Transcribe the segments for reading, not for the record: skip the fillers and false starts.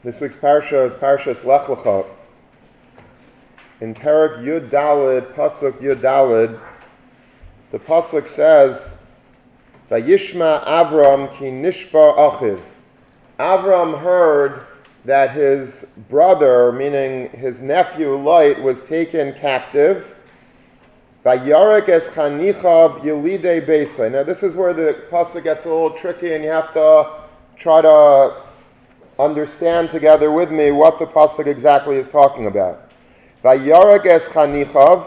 This week's parsha is Parshas Lech Lecha. In Perek Yud Daled, Pasuk Yud Daled, the pasuk says, "Vayishma Avram ki nishba achiv." Avram heard that his brother, meaning his nephew Lot, was taken captive. Vayarek es chanichav yelidei Beis. Now this is where the pasuk gets a little tricky, and you have to try to understand together with me what the pasuk exactly is talking about. Vayarek es chanichav.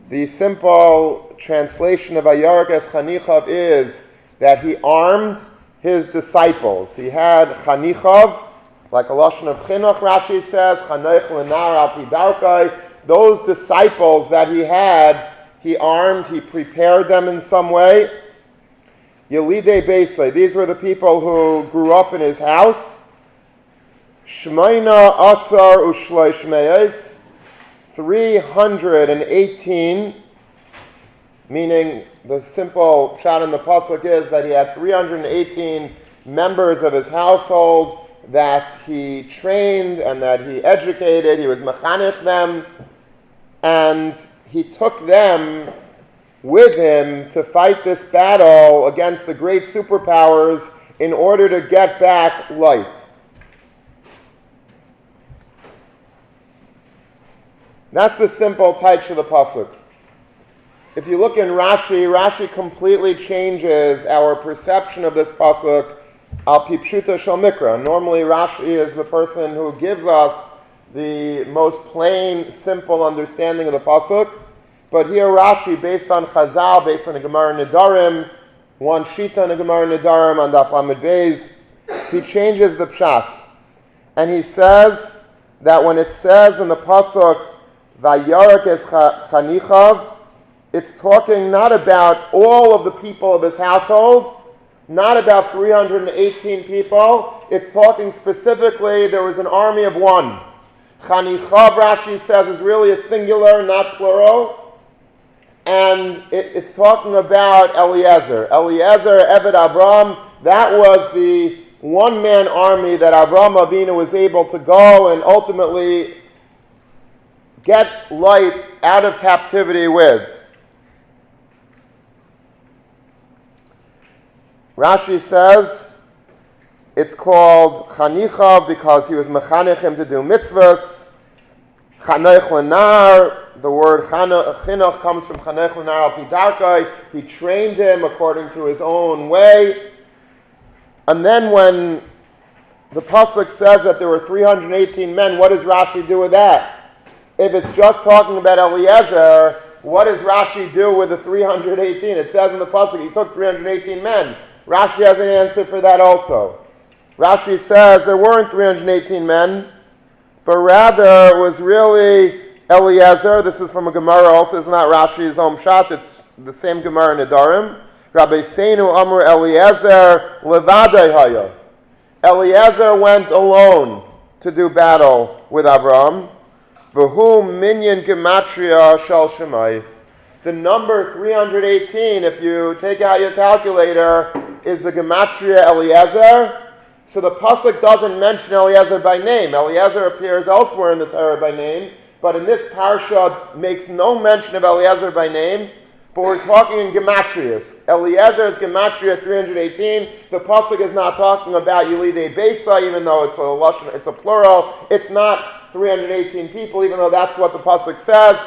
The simple translation of Vayarek es chanichav is that he armed his disciples. He had chanichav, like a lashon of chinuch, Rashi says, chanoich lenar al pi darkai. Those disciples that he had, he armed, he prepared them in some way. Yelidei Beis. These were the people who grew up in his house. Shmeina asar ushloish me'os. 318, meaning the simple shot in the pasuk is that he had 318 members of his household that he trained and that he educated. He was mechanech them, and he took them with him to fight this battle against the great superpowers in order to get back light. That's the simple taich of the pasuk. If you look in Rashi completely changes our perception of this pasuk al pi pshuta shel mikra. Normally Rashi is the person who gives us the most plain, simple understanding of the pasuk. But here Rashi, based on Chazal, based on the Gemara Nedarim, one shita in the Gemara Nedarim on Daf Lamed Beis, he changes the pshat. And he says that when it says in the pasuk, Vayarek es chanichav, it's talking not about all of the people of his household, not about 318 people. It's talking specifically, there was an army of one. Chanichav, Rashi says, is really a singular, not plural. And it's talking about Eliezer. Eliezer, Eved Avram, that was the one-man army that Avram Avinu was able to go and ultimately get light out of captivity with. Rashi says it's called Chanicha because he was mechanech him to do mitzvahs. Chanoich lenar, the word chinuch comes from chanoich lenar al pi darkai. He trained him according to his own way. And then when the pasuk says that there were 318 men, what does Rashi do with that? If it's just talking about Eliezer, what does Rashi do with the 318? It says in the pasuk he took 318 men. Rashi has an answer for that also. Rashi says there weren't 318 men, but rather it was really Eliezer. This is from a Gemara also. It's not Rashi's own pshat. It's the same Gemara in Nedarim. Rabbi Seinu Amr Eliezer levadei haya. Eliezer went alone to do battle with Avram. V'hu minyan gematria shel Shemai. The number 318, if you take out your calculator, is the gematria Eliezer. So the pasuk doesn't mention Eliezer by name. Eliezer appears elsewhere in the Torah by name, but in this parsha makes no mention of Eliezer by name. But we're talking in gematrias. Eliezer is gematria 318. The pasuk is not talking about Yelidei Beis, even though it's a plural. It's not 318 people, even though that's what the pasuk says.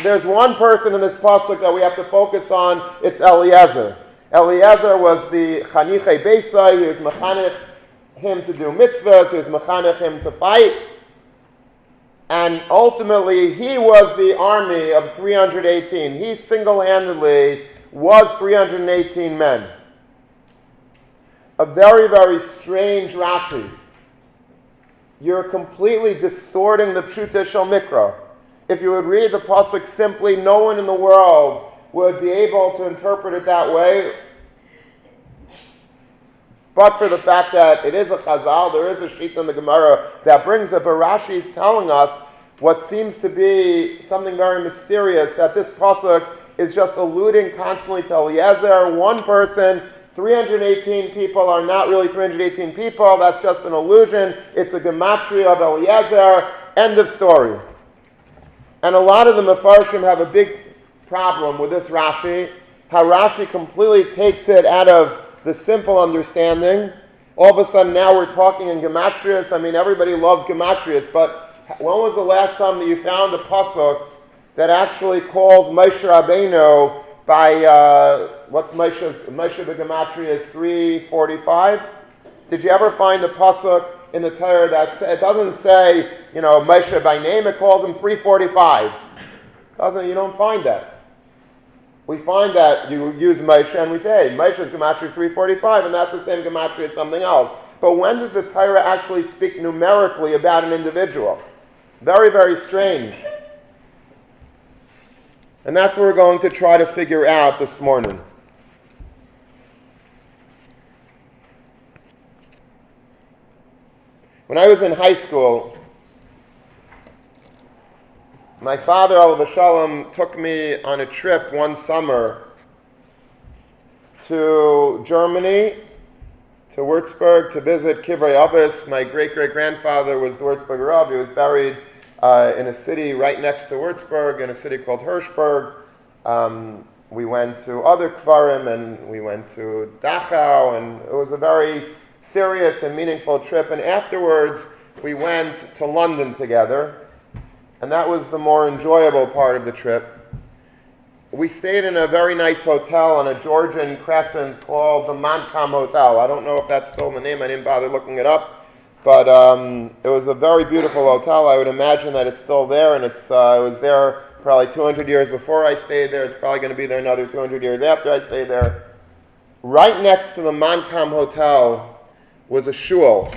There's one person in this pasuk that we have to focus on. It's Eliezer. Eliezer was the chanichei Beis. He was mechanech him to do mitzvahs. He was mechanech him to fight. And ultimately, he was the army of 318. He single-handedly was 318 men. A very, very strange Rashi. You're completely distorting the pshuta shel mikra. If you would read the pasuk simply, no one in the world would be able to interpret it that way. But for the fact that it is a chazal, there is a sheet in the Gemara that brings it, but Rashi is telling us what seems to be something very mysterious, that this pasuk is just alluding constantly to Eliezer, one person 318 people are not really 318 people. That's just an illusion. It's a gematria of Eliezer. End of story. And a lot of the Mefarshim have a big problem with this Rashi, how Rashi completely takes it out of the simple understanding. All of a sudden now we're talking in gematrias. I mean, everybody loves gematrias, but when was the last time that you found a pasuk that actually calls Moshe Rabbeinu by, what's Moshe b'gematria is 345? Did you ever find a pasuk in the Torah that it doesn't say, Moshe by name, it calls him 345? You don't find that. We find that you use Moshe and we say, hey, Moshe's gematria 345, and that's the same gematria as something else. But when does the Torah actually speak numerically about an individual? Very, very strange. And that's what we're going to try to figure out this morning. When I was in high school, my father, Alav Shalom, took me on a trip one summer to Germany, to Würzburg, to visit Kivrei Avos. My great-great-grandfather was the Würzburger Rav. He was buried in a city right next to Würzburg, in a city called Hirschberg. We went to other Kvarim, and we went to Dachau, and it was a very serious and meaningful trip. And afterwards, we went to London together. And that was the more enjoyable part of the trip. We stayed in a very nice hotel on a Georgian crescent called the Mankam Hotel. I don't know if that's still the name. I didn't bother looking it up. But it was a very beautiful hotel. I would imagine that it's still there. And it was there probably 200 years before I stayed there. It's probably going to be there another 200 years after I stayed there. Right next to the Mankam Hotel was a shul,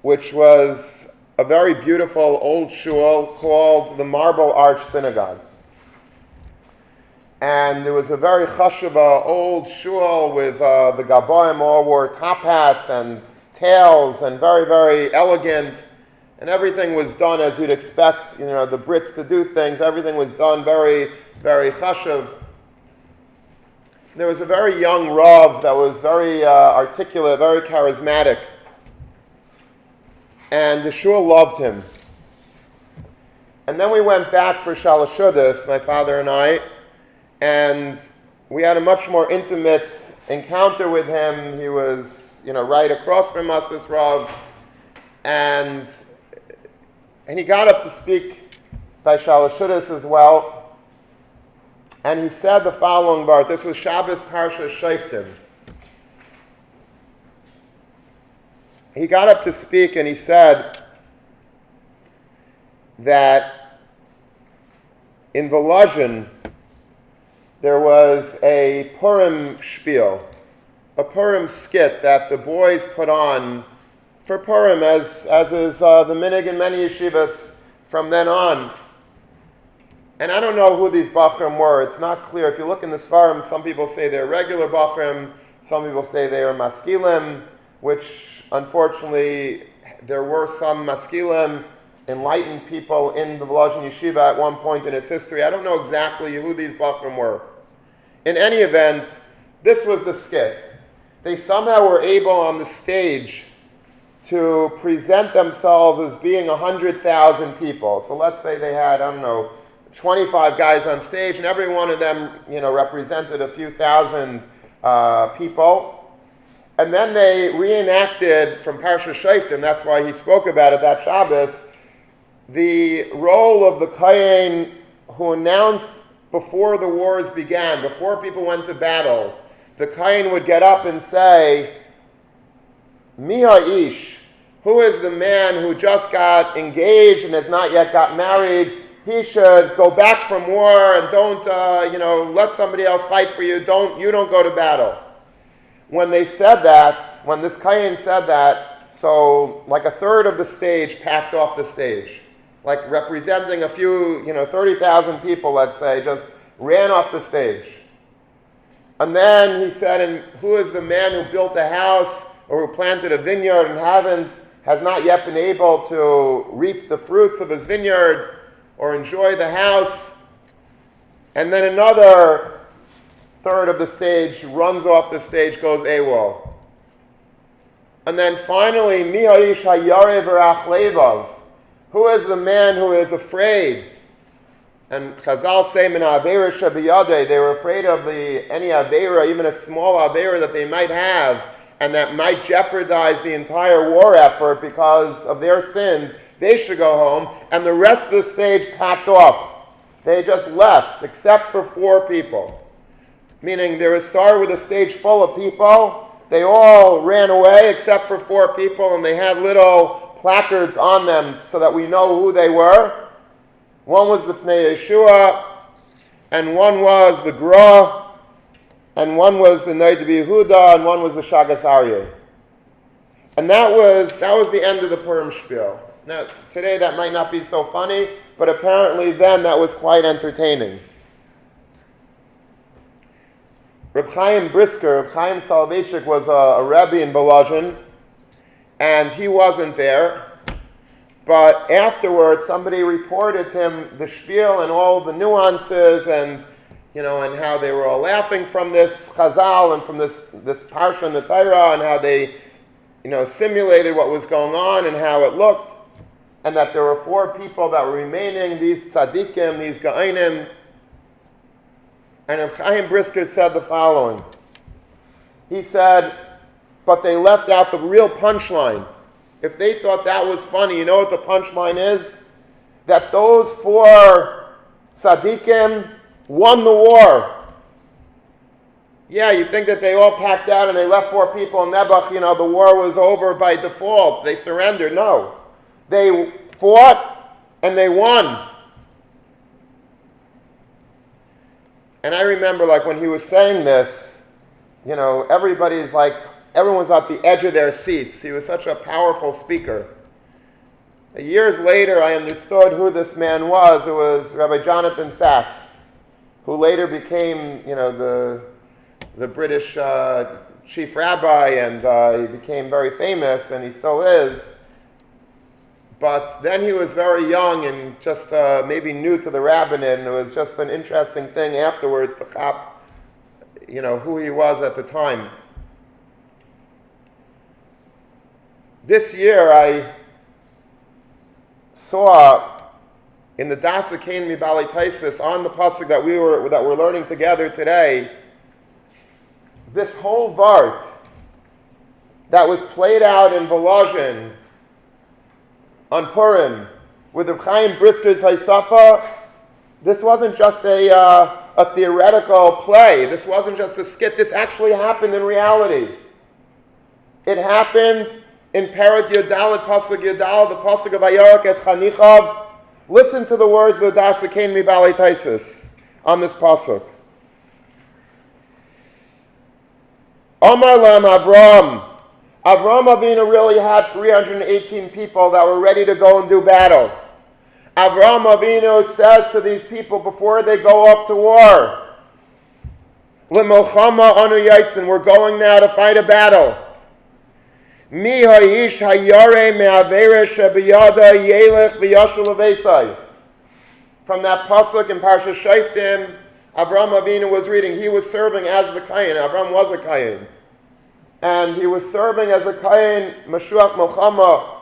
which was a very beautiful old shul called the Marble Arch Synagogue. And there was a very chashuva old shul with the Gaboim all wore top hats and tails and very, very elegant. And everything was done as you'd expect, the Brits to do things. Everything was done very, very chashuv. There was a very young Rav that was very articulate, very charismatic. And the shul loved him. And then we went back for Shalosh Shudas, my father and I, and we had a much more intimate encounter with him. He was, right across from us, this Rav, and he got up to speak by Shalosh Shudas as well. And he said the following part. This was Shabbos Parshas Shoftim. He got up to speak and he said that in Volozhin there was a Purim spiel, a Purim skit that the boys put on for Purim, as is the minig in many yeshivas from then on. And I don't know who these Bachrim were. It's not clear. If you look in the Svarim, some people say they're regular Bachrim, some people say they are Maskilim, which unfortunately, there were some maskilim, enlightened people in the Volozhin Yeshiva at one point in its history. I don't know exactly who these Bachrim were. In any event, this was the skit. They somehow were able on the stage to present themselves as being 100,000 people. So let's say they had, 25 guys on stage, and every one of them, represented a few thousand people. And then they reenacted from Parshas Shoftim, that's why he spoke about it that Shabbos, the role of the Kohen who announced before the wars began, before people went to battle. The Kohen would get up and say, Mi ha'ish, who is the man who just got engaged and has not yet got married? He should go back from war and don't, let somebody else fight for you. You don't go to battle. When they said that, when this Kohen said that, so like a third of the stage packed off the stage, like representing a few, 30,000 people, let's say, just ran off the stage. And then he said, and who is the man who built a house or who planted a vineyard and has not yet been able to reap the fruits of his vineyard or enjoy the house? And then another third of the stage runs off the stage, goes AWOL. And then finally, Mi ha'ish hayare v'rach levav. Who is the man who is afraid? And Chazal say, Min ha'aveira shabiyadeh, they were afraid of any aveira, even a small aveira that they might have, and that might jeopardize the entire war effort because of their sins. They should go home, and the rest of the stage packed off. They just left, except for 4 people. Meaning they started with a stage full of people. They all ran away except for 4 people, and they had little placards on them so that we know who they were. One was the Pnei Yeshua, and one was the Gra, and one was the Noid Yehuda, and one was the Shagas Aryeh. And that was the end of the Purim spiel. Now, today that might not be so funny, but apparently then that was quite entertaining. Reb Chaim Brisker, Reb Chaim Soloveitchik was a Rabbi in Volozhin, and he wasn't there. But afterwards, somebody reported to him the spiel and all the nuances, and and how they were all laughing from this Chazal and from this Parsha in the Torah, and how they, simulated what was going on and how it looked, and that there were 4 people that were remaining, these tzaddikim, these ga'ainim. And Reb Chaim Brisker said the following. He said, but they left out the real punchline. If they thought that was funny, you know what the punchline is? That those 4 tzaddikim won the war. Yeah, you think that they all packed out and they left 4 people in Nebuch, the war was over by default. They surrendered. No. They fought and they won. And I remember when he was saying this, everyone's at the edge of their seats. He was such a powerful speaker. Years later, I understood who this man was. It was Rabbi Jonathan Sachs, who later became, the British chief rabbi, and he became very famous, and he still is. But then he was very young and just maybe new to the rabbinate, and it was just an interesting thing afterwards to chop, who he was at the time. This year I saw in the Dasa Kain Mibali Taisis on the pasuk that we're learning together today, this whole vart that was played out in Volozhin on Purim with Reb Chaim Brisker's Haisafa. This wasn't just a theoretical play. This wasn't just a skit. This actually happened in reality. It happened in Perek Yodalit, Pasuk Yodal, the Pasuk of Ayorek as Chanichav. Listen to the words of the Dasa Kain Mibali Taisis on this Pasuk. Omar Lam Avram. Avram Avinu really had 318 people that were ready to go and do battle. Avram Avinu says to these people before they go off to war, L'milchama anu yaitzin, we're going now to fight a battle. Mi ha'ish hayare me'avere shebiyada yelech v'yashul avesai. From that pasuk in Parshas Shoftim, Avram Avinu was reading. He was serving as the Kayin. Avram was a Kayin. And he was serving as a Kayin, Mashgiach Milchama.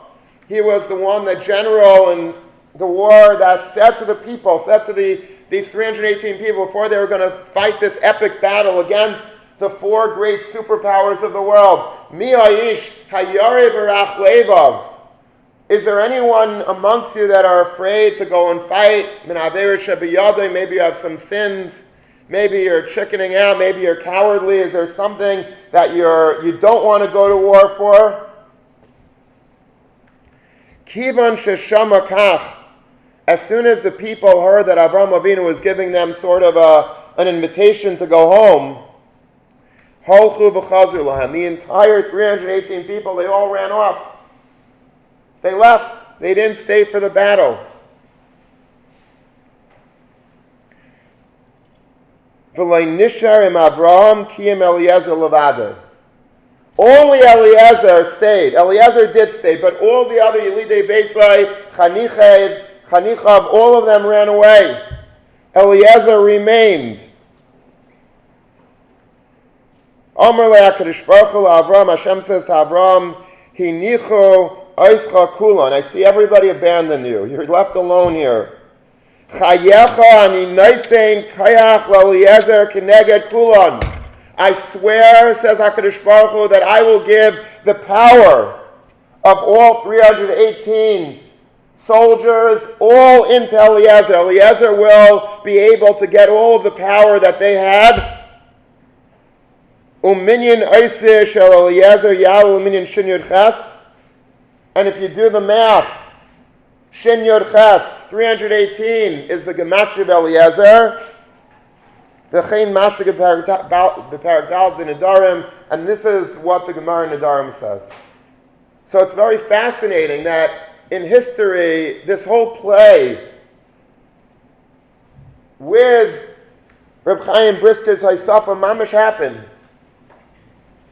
He was the one, the general in the war that said to the people, said to these 318 people before they were going to fight this epic battle against the 4 great superpowers of the world. Mi ha'ish hayare v'rach levav. Is there anyone amongst you that are afraid to go and fight? Min ha'aveira shebiyadeh, maybe you have some sins. Maybe you're chickening out. Maybe you're cowardly. Is there something that you don't want to go to war for? Kivan sheshama kach. As soon as the people heard that Avram Avinu was giving them sort of an invitation to go home, holchu v'chazur lahem. The entire 318 people, they all ran off. They left. They didn't stay for the battle. Only Eliezer stayed. Eliezer did stay, but all the other Yelidei Beisai, Chanichav, all of them ran away. Eliezer remained. Omer le'akadosh baruch hu la'Avram, Hashem says to Avram, Hinichu oischa kulon. I see everybody abandon you. You're left alone here. Chayecha ani noisein kayach l'Eliezer keneged kulon. I swear, says HaKadosh Baruch Hu, that I will give the power of all 318 soldiers all into Eliezer. Eliezer will be able to get all of the power that they had. Uminyan oiseh shel Eliezer yalu uminyan shin yud ches. And if you do the math, shin yud ches, 318 is the gematria of Eliezer. And this is what the Gemara in Nedarim says. So it's very fascinating that in history, this whole play with Reb Chaim Brisker's Haisafa Mamish happened.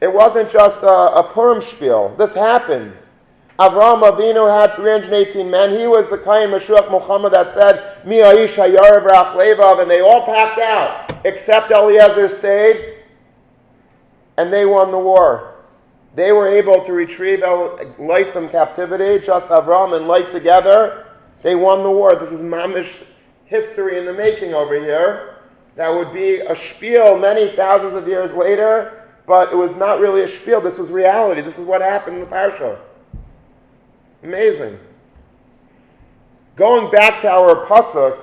It wasn't just a Purim spiel. This happened. Avraham Avinu had 318 men. He was the Kaim Mashiach Muhammad that said, Mi Aish Hayarev Rach Levav, and they all packed out, except Eliezer stayed, and they won the war. They were able to retrieve Lot from captivity, just Avraham and Lot together. They won the war. This is mamish history in the making over here. That would be a spiel many thousands of years later, but it was not really a spiel. This was reality. This is what happened in the Parsha. Amazing. Going back to our pasuk,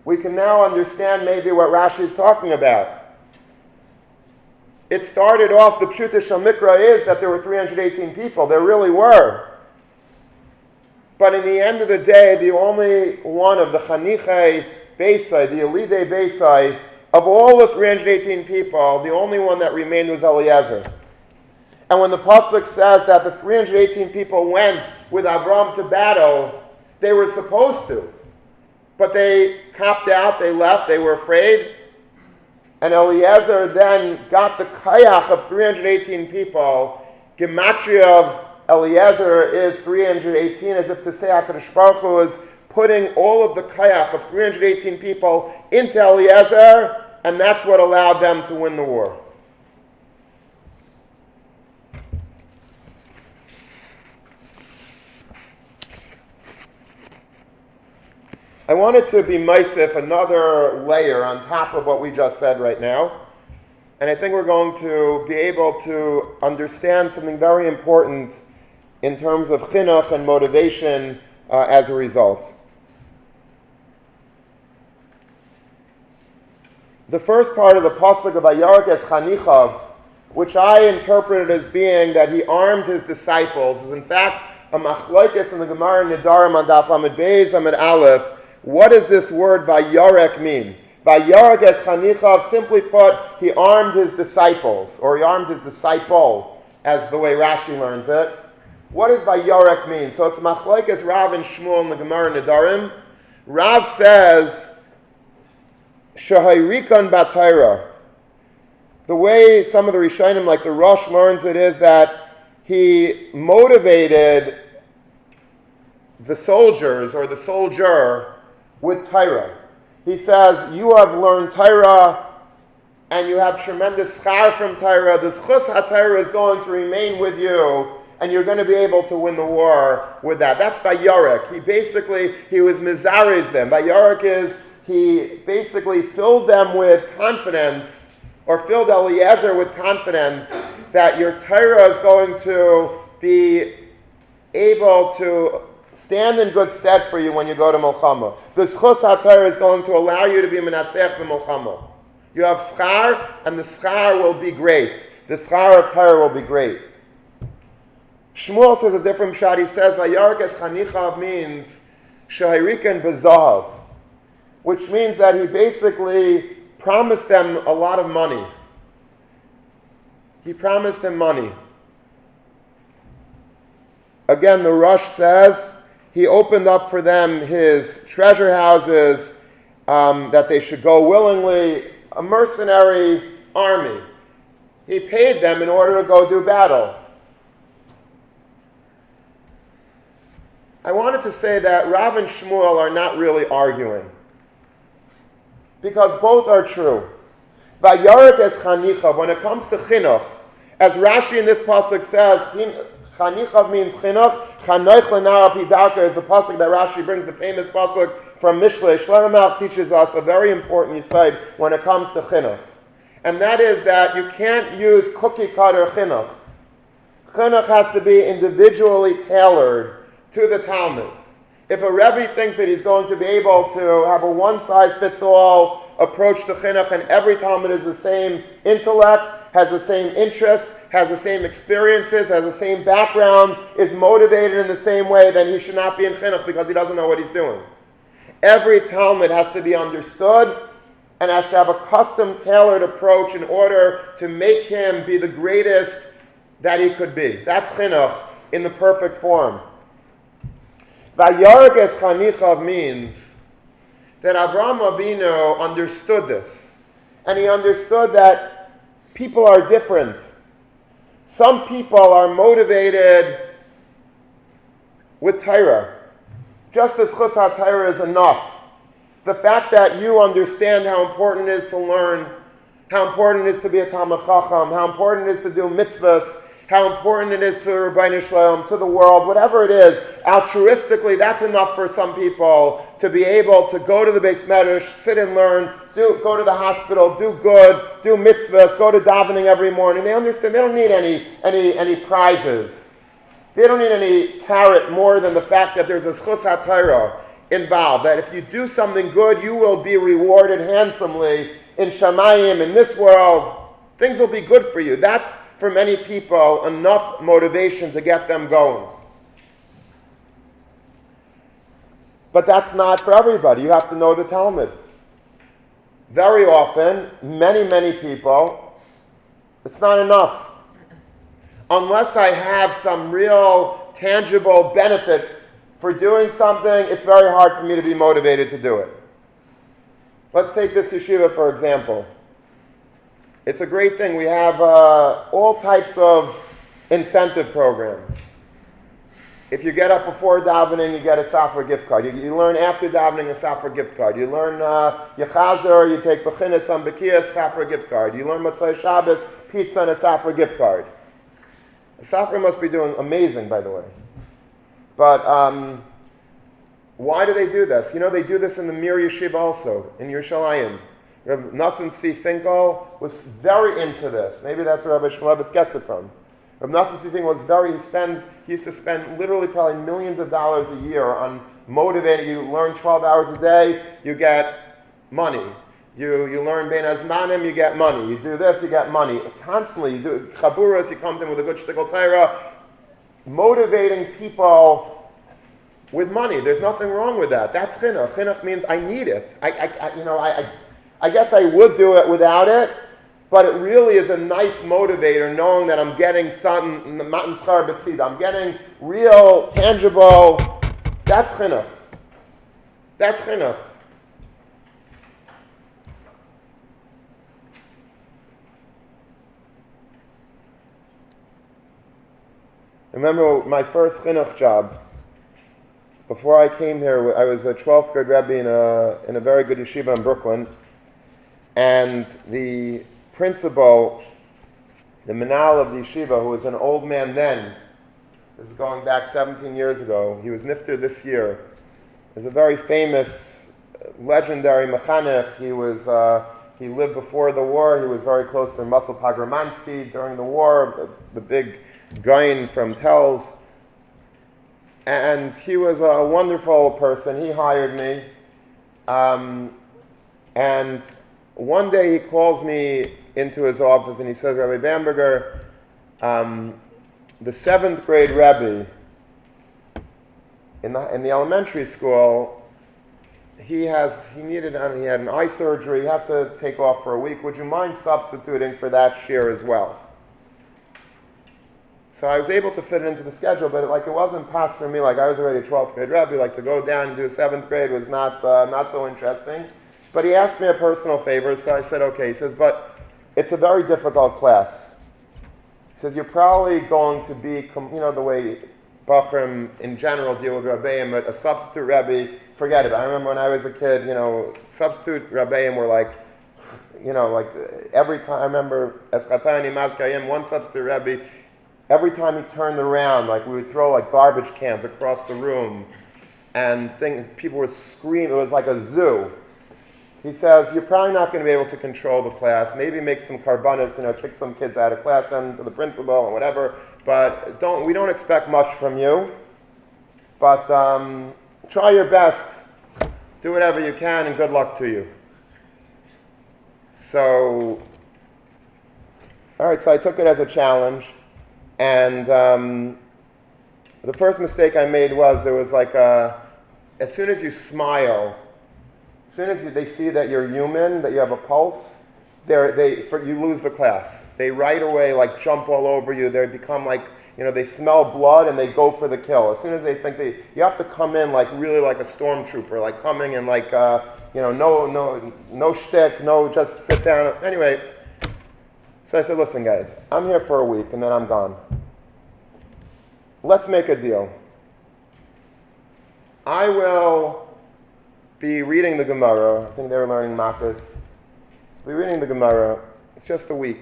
we can now understand maybe what Rashi is talking about. It started off, the Pshuta Shel Mikra is that there were 318 people. There really were. But in the end of the day, the only one of the Chanichei Beisai, the Elidei Beisai, of all the 318 people, the only one that remained was Eliezer. And when the pasuk says that the 318 people went with Avram to battle, they were supposed to. But they copped out, they left, they were afraid. And Eliezer then got the kayach of 318 people. Gematria of Eliezer is 318, as if to say HaKadosh Baruch Hu is putting all of the kayach of 318 people into Eliezer, and that's what allowed them to win the war. I wanted to be Meisif, another layer on top of what we just said right now. And I think we're going to be able to understand something very important in terms of chinuch and motivation as a result. The first part of the pasuk of Vayarak es Chanichav, which I interpreted as being that he armed his disciples, is in fact a machlokes in the Gemara Nedarim on Daf Lamed Beis Amid Aleph. What does this word Vayarek mean? Vayarek es Chanichav, simply put, he armed his disciples, or he armed his disciple, as the way Rashi learns it. What does Vayarek mean? So it's machlokes Rav and Shmuel in the Gemara Nedarim. Rav says, Shahayrikon Batayra. The way some of the Rishonim, like the Rosh, learns it is that he motivated the soldiers, or the soldier, with Torah. He says, you have learned Torah, and you have tremendous schar from Torah. The schus ha-Torah is going to remain with you, and you're going to be able to win the war with that. That's Vayarek. He was mizares them. Vayarek is, he basically filled them with confidence, or filled Eliezer with confidence, that your Torah is going to be able to stand in good stead for you when you go to Milchama. The Schus HaTorah is going to allow you to be Menatzeach b'Milchama. You have schar, and the schar will be great. The schar of Torah will be great. Shmuel says a different pshat. He says, Vayarek es Chanichav means Shahirikan B'Zahav, which means that he basically promised them a lot of money. He promised them money. Again, the Rush says, he opened up for them his treasure houses, that they should go willingly, a mercenary army. He paid them in order to go do battle. I wanted to say that Rav and Shmuel are not really arguing, because both are true. Vayarik es chanichav. When it comes to chinuch, as Rashi in this pasuk says, chanichav means chinuch. Chanoich lenar pidarka is the pasuk that Rashi brings, the famous pasuk from Mishlei. Shlomo Melech teaches us a very important insight when it comes to chinuch. And that is that you can't use cookie cutter chinuch. Chinuch has to be individually tailored to the Talmud. If a Rebbe thinks that he's going to be able to have a one-size-fits-all approach to chinuch and every Talmud is the same intellect, has the same interest, has the same experiences, has the same background, is motivated in the same way, then he should not be in chinuch because he doesn't know what he's doing. Every Talmud has to be understood and has to have a custom-tailored approach in order to make him be the greatest that he could be. That's chinuch in the perfect form. Vayarg es chanichav means that Avraham Avinu understood this. And he understood that people are different. Some people are motivated with Torah. Just as chus ha-Torah is enough. The fact that you understand how important it is to learn, how important it is to be a Talmid Chacham, how important it is to do mitzvahs, how important it is to the Rabbi Shalom, to the world, whatever it is, altruistically, that's enough for some people to be able to go to the Beis Medrash, sit and learn, go to the hospital, do good, do mitzvahs, go to davening every morning. They understand they don't need any prizes. They don't need any carrot more than the fact that there's a schus ha-Torah involved, that if you do something good, you will be rewarded handsomely in Shamayim, in this world. Things will be good for you. That's, for many people, enough motivation to get them going. But that's not for everybody. You have to know the Talmud. Very often, many people, it's not enough. Unless I have some real, tangible benefit for doing something, it's very hard for me to be motivated to do it. Let's take this yeshiva, for example. It's a great thing. We have all types of incentive programs. If you get up before davening, you get a Safra gift card. You learn after davening, a Safra gift card. You learn Yechazer, you take Bechinas on Bekias, Safra gift card. You learn Motzei Shabbos, pizza and a Safra gift card. A Safra must be doing amazing, by the way. But why do they do this? You know, they do this in the Mir Yeshiva also, in Yerushalayim. Rabbi Nassim C. Finkel was very into this. Maybe that's where Rabbi Shmulevitz gets it from. Rabbi Nassim C. Finkel was he used to spend literally probably millions of dollars a year on motivating you. Learn 12 hours a day, you get money. You learn Bein Azmanim, you get money. You do this, you get money. Constantly, you do Chaburas, you come in with a good shtickle Torah. Motivating people with money. There's nothing wrong with that. That's chinuch. Chinuch means I need it. I guess I would do it without it, but it really is a nice motivator knowing that I'm getting something, matan schar b'tzida. I'm getting real, tangible. That's chinuch. That's chinuch. Remember my first chinuch job. Before I came here, I was a 12th grade Rabbi in a very good yeshiva in Brooklyn. And the principal, the menal of the yeshiva, who was an old man then, this is going back 17 years ago, he was nifter this year. He was a very famous, legendary mechanech. He lived before the war. He was very close to Matel Pagramansky during the war, the big Gaon from Telz. And he was a wonderful person. He hired me. And one day he calls me into his office and he says, Rabbi Bamberger, the 7th grade Rabbi in the elementary school, he had an eye surgery. He had to take off for a week. Would you mind substituting for that shiur as well? So I was able to fit it into the schedule, but it wasn't passed for me. I was already a 12th grade Rabbi. To go down and do 7th grade was not so interesting. But he asked me a personal favor, so I said, okay. He says, but it's a very difficult class. He says, you're probably going to be, the way Bachrim in general deal with Rabbeim, but a substitute Rebbe, forget it. I remember when I was a kid, substitute Rabbeim were like like every time, I remember as Chatani Mazkayim, one substitute Rabbi, every time he turned around, like we would throw like garbage cans across the room, and people were screaming. It was like a zoo. He says, you're probably not going to be able to control the class. Maybe make some carbonas, kick some kids out of class, send them to the principal and whatever. But we don't expect much from you. But try your best. Do whatever you can, and good luck to you. So, all right, so I took it as a challenge. And the first mistake I made was there was like as soon as you smile, as soon as they see that you're human, that you have a pulse, you lose the class. They right away like jump all over you. They become like, they smell blood and they go for the kill. As soon as they think you have to come in like really like a stormtrooper, like coming in like, no shtick, no just sit down. Anyway, so I said, listen guys, I'm here for a week and then I'm gone. Let's make a deal. I will be reading the Gemara. I think they were learning Makkos. Be reading the Gemara. It's just a week.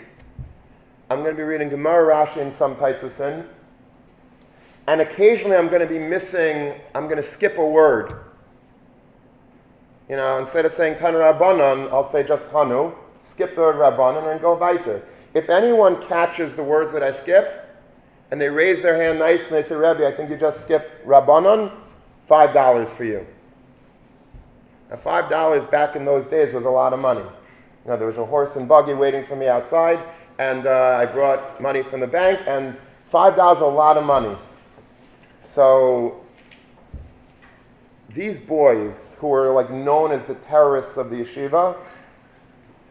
I'm going to be reading Gemara, Rashi, and some Taisasin. And occasionally I'm going to skip a word. Instead of saying Tanu Rabbanan, I'll say just Tanu, skip the word Rabbanan, and go weiter. If anyone catches the words that I skip, and they raise their hand nice, and they say, Rabbi, I think you just skipped Rabbanan, $5 for you. Now, $5 back in those days was a lot of money. There was a horse and buggy waiting for me outside, and I brought money from the bank, and $5 is a lot of money. So these boys, who were like known as the terrorists of the yeshiva,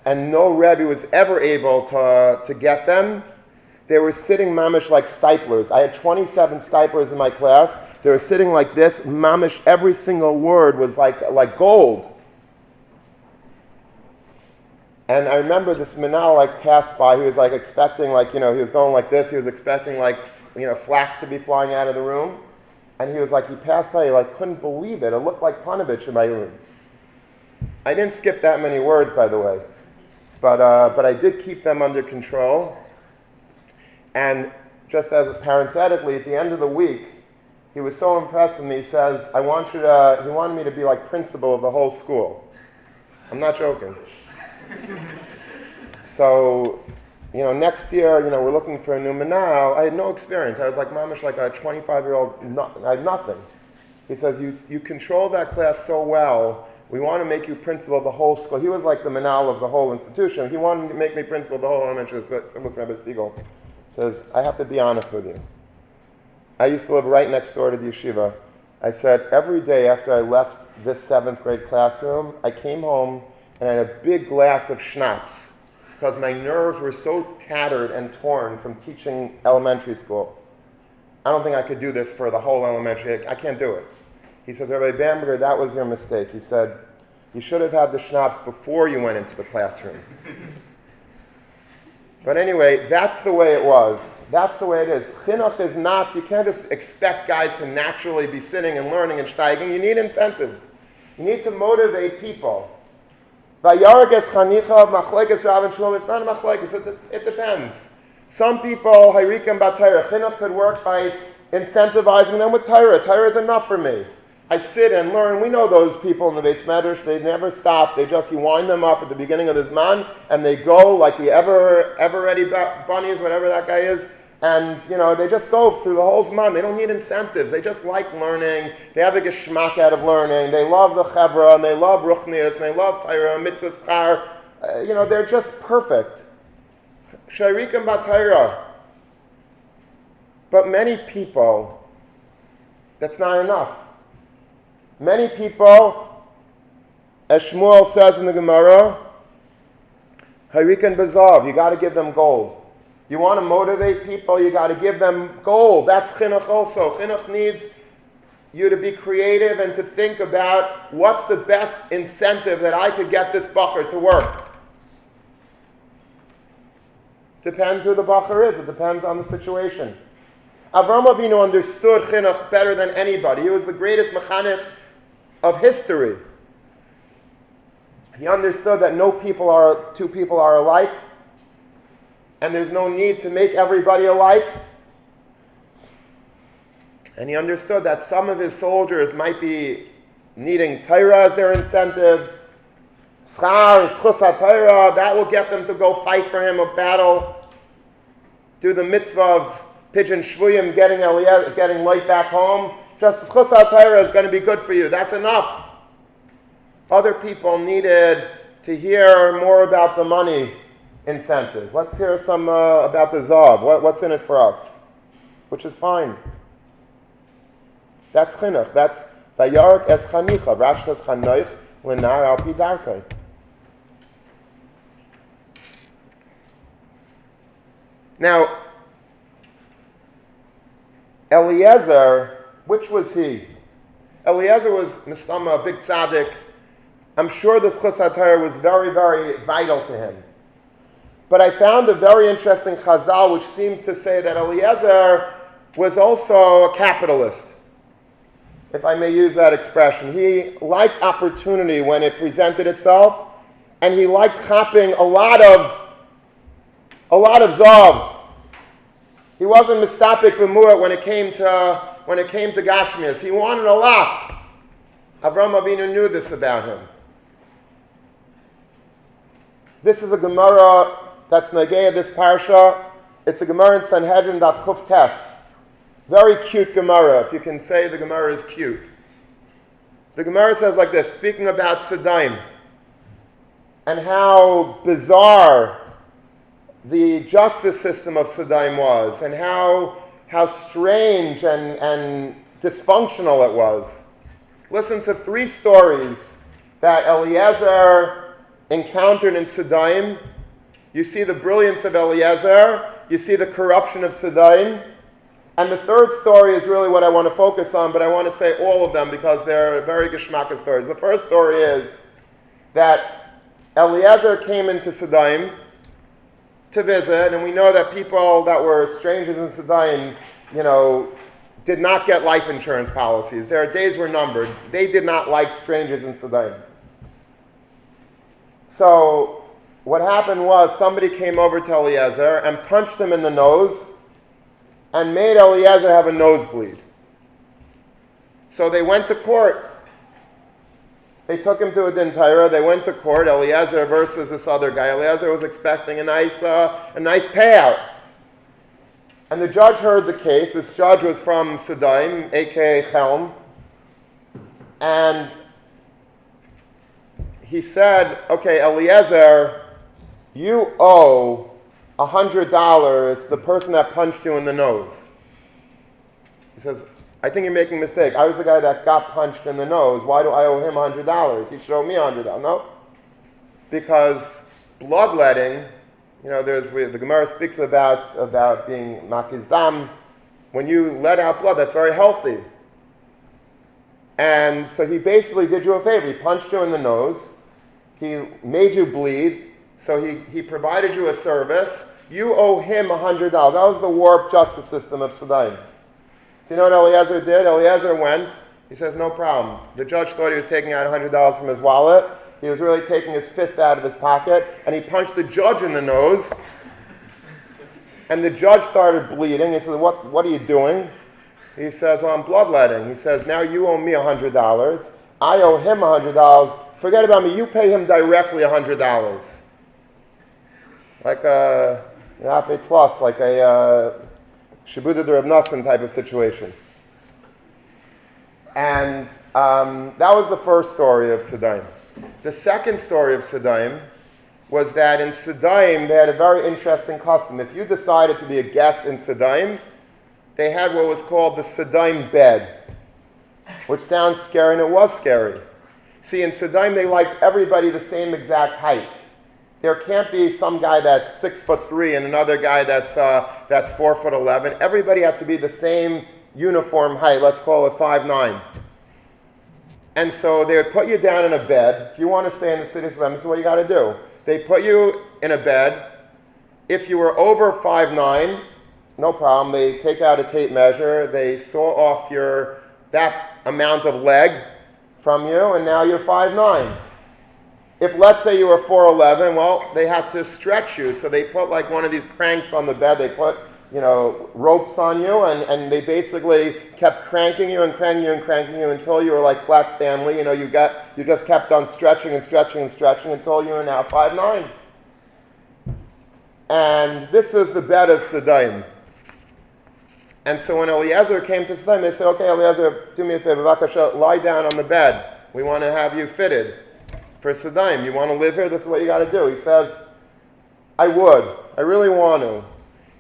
and no Rebbe was ever able to get them, they were sitting mamish like stiplers. I had 27 stiplers in my class. They were sitting like this, mamish, every single word was like gold. And I remember this manal passed by. He was expecting he was going like this. He was expecting flak to be flying out of the room. And he passed by, he couldn't believe it. It looked like Panovich in my room. I didn't skip that many words, by the way. But I did keep them under control. And just as parenthetically, at the end of the week, he was so impressed with me, he says, he wanted me to be like principal of the whole school. I'm not joking. So, next year, we're looking for a new manal. I had no experience. I was mamish like a 25-year-old, I had nothing. He says, you control that class so well, we want to make you principal of the whole school. He was like the manal of the whole institution. He wanted to make me principal of the whole elementary school. Rabbi Siegel says, I have to be honest with you. I used to live right next door to the yeshiva. I said, every day after I left this 7th grade classroom, I came home and I had a big glass of schnapps because my nerves were so tattered and torn from teaching elementary school. I don't think I could do this for the whole elementary. I can't do it. He says, Rabbi Bamberger, that was your mistake. He said, you should have had the schnapps before you went into the classroom. But anyway, that's the way it was. That's the way it is. Chinuch is not, you can't just expect guys to naturally be sitting and learning and steiging. You need incentives. You need to motivate people. Vayarges chanicha machlekes Rav and Shmuel. It's not a machlekes. It depends. Some people, hayrikim b'Torah, chinuch could work by incentivizing them with Torah. Torah is enough for me. I sit and learn. We know those people in the Beis Medrash. They never stop. You wind them up at the beginning of this man, and they go like the ever-ready bunnies, whatever that guy is. And, they just go through the whole Zman. They don't need incentives. They just like learning. They have a geschmack out of learning. They love the Chevra, and they love Ruchani, and they love Torah, Mitzvah Schar. They're just perfect. Sharikim B'Torah. But many people, that's not enough. Many people, as Shmuel says in the Gemara, Harikan Bazav, you got to give them gold. You want to motivate people, you got to give them gold. That's chinuch also. Chinuch needs you to be creative and to think about what's the best incentive that I could get this bacher to work. Depends who the bacher is. It depends on the situation. Avram Avinu understood chinuch better than anybody. He was the greatest mechanech of history. He understood that two people are alike, and there's no need to make everybody alike. And he understood that some of his soldiers might be needing Torah as their incentive. Schar, schus ha-Torah, that will get them to go fight for him a battle. Do the mitzvah of pigeon shvuyim, getting light back home. Just schus ha-Torah is going to be good for you. That's enough. Other people needed to hear more about the money incentive. Let's hear some about the Zav. What's in it for us? Which is fine. That's chinuch. That's vayarik es chanicha. Rashi says chanoich l'nar al pi darkei. Now, Eliezer, which was he? Eliezer was mistama, a big tzaddik. I'm sure the schus ha-Torah was very, very vital to him. But I found a very interesting chazal which seems to say that Eliezer was also a capitalist, if I may use that expression. He liked opportunity when it presented itself, and he liked chopping a lot of zav. He wasn't mistapik b'mu'at when it came to gashmias. He wanted a lot. Avraham Avinu knew this about him. This is a Gemara that's Nagea, this parsha. It's a Gemara in Sanhedrin Daf Kuf Tes. Very cute Gemara, if you can say the Gemara is cute. The Gemara says like this, speaking about Sodom and how bizarre the justice system of Sodom was, and how strange and dysfunctional it was. Listen to 3 stories that Eliezer encountered in Sodom. You see the brilliance of Eliezer, you see the corruption of Sodom, and the 3rd story is really what I want to focus on, but I want to say all of them because they're very geschmack stories. The first story is that Eliezer came into Sodom to visit, and we know that people that were strangers in Sodom, did not get life insurance policies. Their days were numbered. They did not like strangers in Sodom. So what happened was somebody came over to Eliezer and punched him in the nose and made Eliezer have a nosebleed. So they went to court. They took him to a din Torah. They went to court, Eliezer versus this other guy. Eliezer was expecting a nice payout. And the judge heard the case. This judge was from Sodom, a.k.a. Chelm. And he said, okay, Eliezer, you owe $100 the person that punched you in the nose. He says, I think you're making a mistake. I was the guy that got punched in the nose. Why do I owe him $100? He should owe me $100. No. Because bloodletting, the Gemara speaks about being makiz dam. When you let out blood, that's very healthy. And so he basically did you a favor. He punched you in the nose. He made you bleed. So he provided you a service. You owe him $100. That was the warped justice system of Sodom. So you know what Eliezer did? Eliezer went. He says, no problem. The judge thought he was taking out $100 from his wallet. He was really taking his fist out of his pocket. And he punched the judge in the nose. And the judge started bleeding. He says, what are you doing? He says, well, I'm bloodletting. He says, now you owe me $100. I owe him $100. Forget about me. You pay him directly $100. Like a plus, like a Shibuda de Reb Nassan type of situation. And that was the first story of Sodom. The second story of Sodom was that in Sodom they had a very interesting custom. If you decided to be a guest in Sodom, they had what was called the Sodom bed, which sounds scary, and it was scary. See, in Sodom they liked everybody the same exact height. There can't be some guy that's 6'3" and another guy that's 4'11". Everybody had to be the same uniform height. Let's call it 5'9". And so they would put you down in a bed. If you want to stay in the city of Sodom, this is what you got to do. They put you in a bed. If you were over 5'9", no problem. They take out a tape measure. They saw off that amount of leg from you, and now you're 5'9". If, let's say, you were 4'11", well, they had to stretch you. So they put like one of these cranks on the bed. They put, ropes on you, and they basically kept cranking you and cranking you and cranking you until you were like Flat Stanley. You just kept on stretching and stretching and stretching until you are now 5'9". And this is the bed of Sedaim. And so when Eliezer came to Sedaim, they said, okay, Eliezer, do me a favor, Vakasha, lie down on the bed. We want to have you fitted for Sedaim. You want to live here? This is what you got to do. He says, I would. I really want to.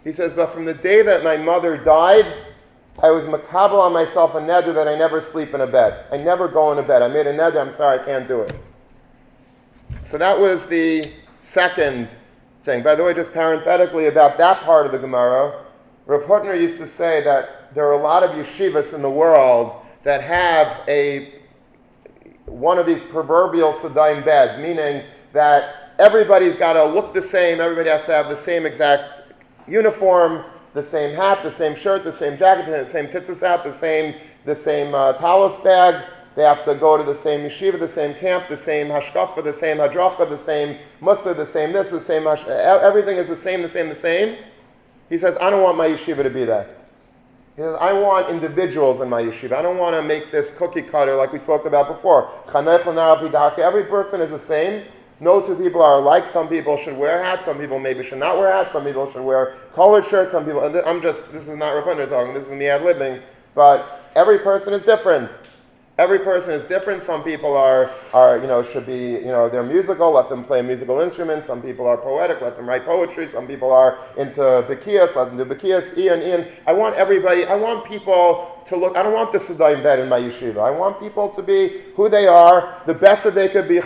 He says, but from the day that my mother died, I was makabel on myself a neder that I never sleep in a bed. I never go in a bed. I made a neder, I'm sorry, I can't do it. So that was the second thing. By the way, just parenthetically about that part of the Gemara, Rav Hutner used to say that there are a lot of yeshivas in the world that have one of these proverbial Sedaim beds, meaning that everybody's got to look the same, everybody has to have the same exact uniform, the same hat, the same shirt, the same jacket, the same tzitzis hat, the same talis bag. They have to go to the same yeshiva, the same camp, the same hashkafa, the same hadracha, the same mussar, the same this, the same everything is the same. He says, I don't want my yeshiva to be that. He says, I want individuals in my yeshiva. I don't want to make this cookie cutter like we spoke about before. Every person is the same. No two people are alike. Some people should wear hats. Some people maybe should not wear hats. Some people should wear colored shirts. Some people, this is not Rav Hutner talking, this is me ad-libbing. But every person is different. Every person is different. Some people should be, they're musical, let them play a musical instrument. Some people are poetic, let them write poetry. Some people are into Bekias, let them do Bekias. Ian. I want people to look, I don't want the Sedaim bed in my yeshiva. I want people to be who they are, the best that they could be.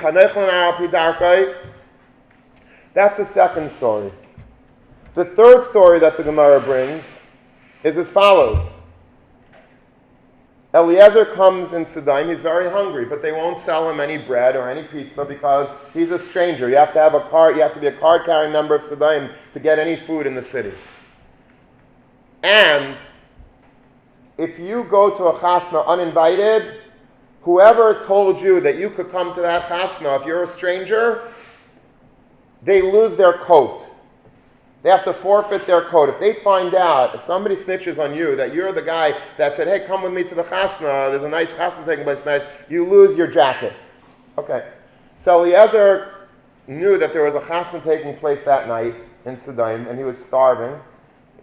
That's the second story. The third story that the Gemara brings is as follows. Eliezer comes in Sedaim, he's very hungry, but they won't sell him any bread or any pizza because he's a stranger. You have to be a card-carrying member of Sedaim to get any food in the city. And if you go to a chasna uninvited, whoever told you that you could come to that chasna, if you're a stranger, they lose their coat. They have to forfeit their coat. If they find out, if somebody snitches on you that you're the guy that said, hey, come with me to the chasna, there's a nice chasna taking place tonight, you lose your jacket. Okay. So Eliezer knew that there was a chasna taking place that night in Sedaim, and he was starving.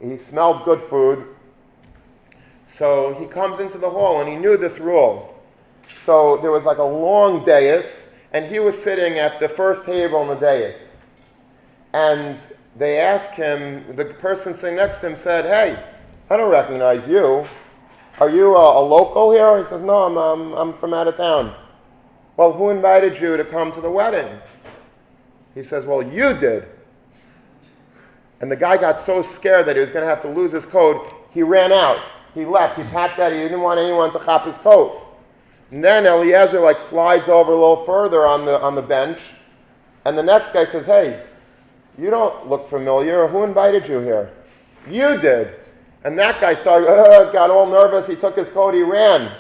He smelled good food. So he comes into the hall, and he knew this rule. So there was like a long dais, and he was sitting at the first table on the dais. And they asked him, the person sitting next to him said, hey, I don't recognize you. Are you a local here? He says, no, I'm from out of town. Well, who invited you to come to the wedding? He says, well, you did. And the guy got so scared that he was going to have to lose his coat, he ran out. He left. He packed out. He didn't want anyone to chop his coat. And then Eliezer slides over a little further on the bench, and the next guy says, hey, you don't look familiar. Who invited you here? You did. And that guy got all nervous. He took his coat. He ran.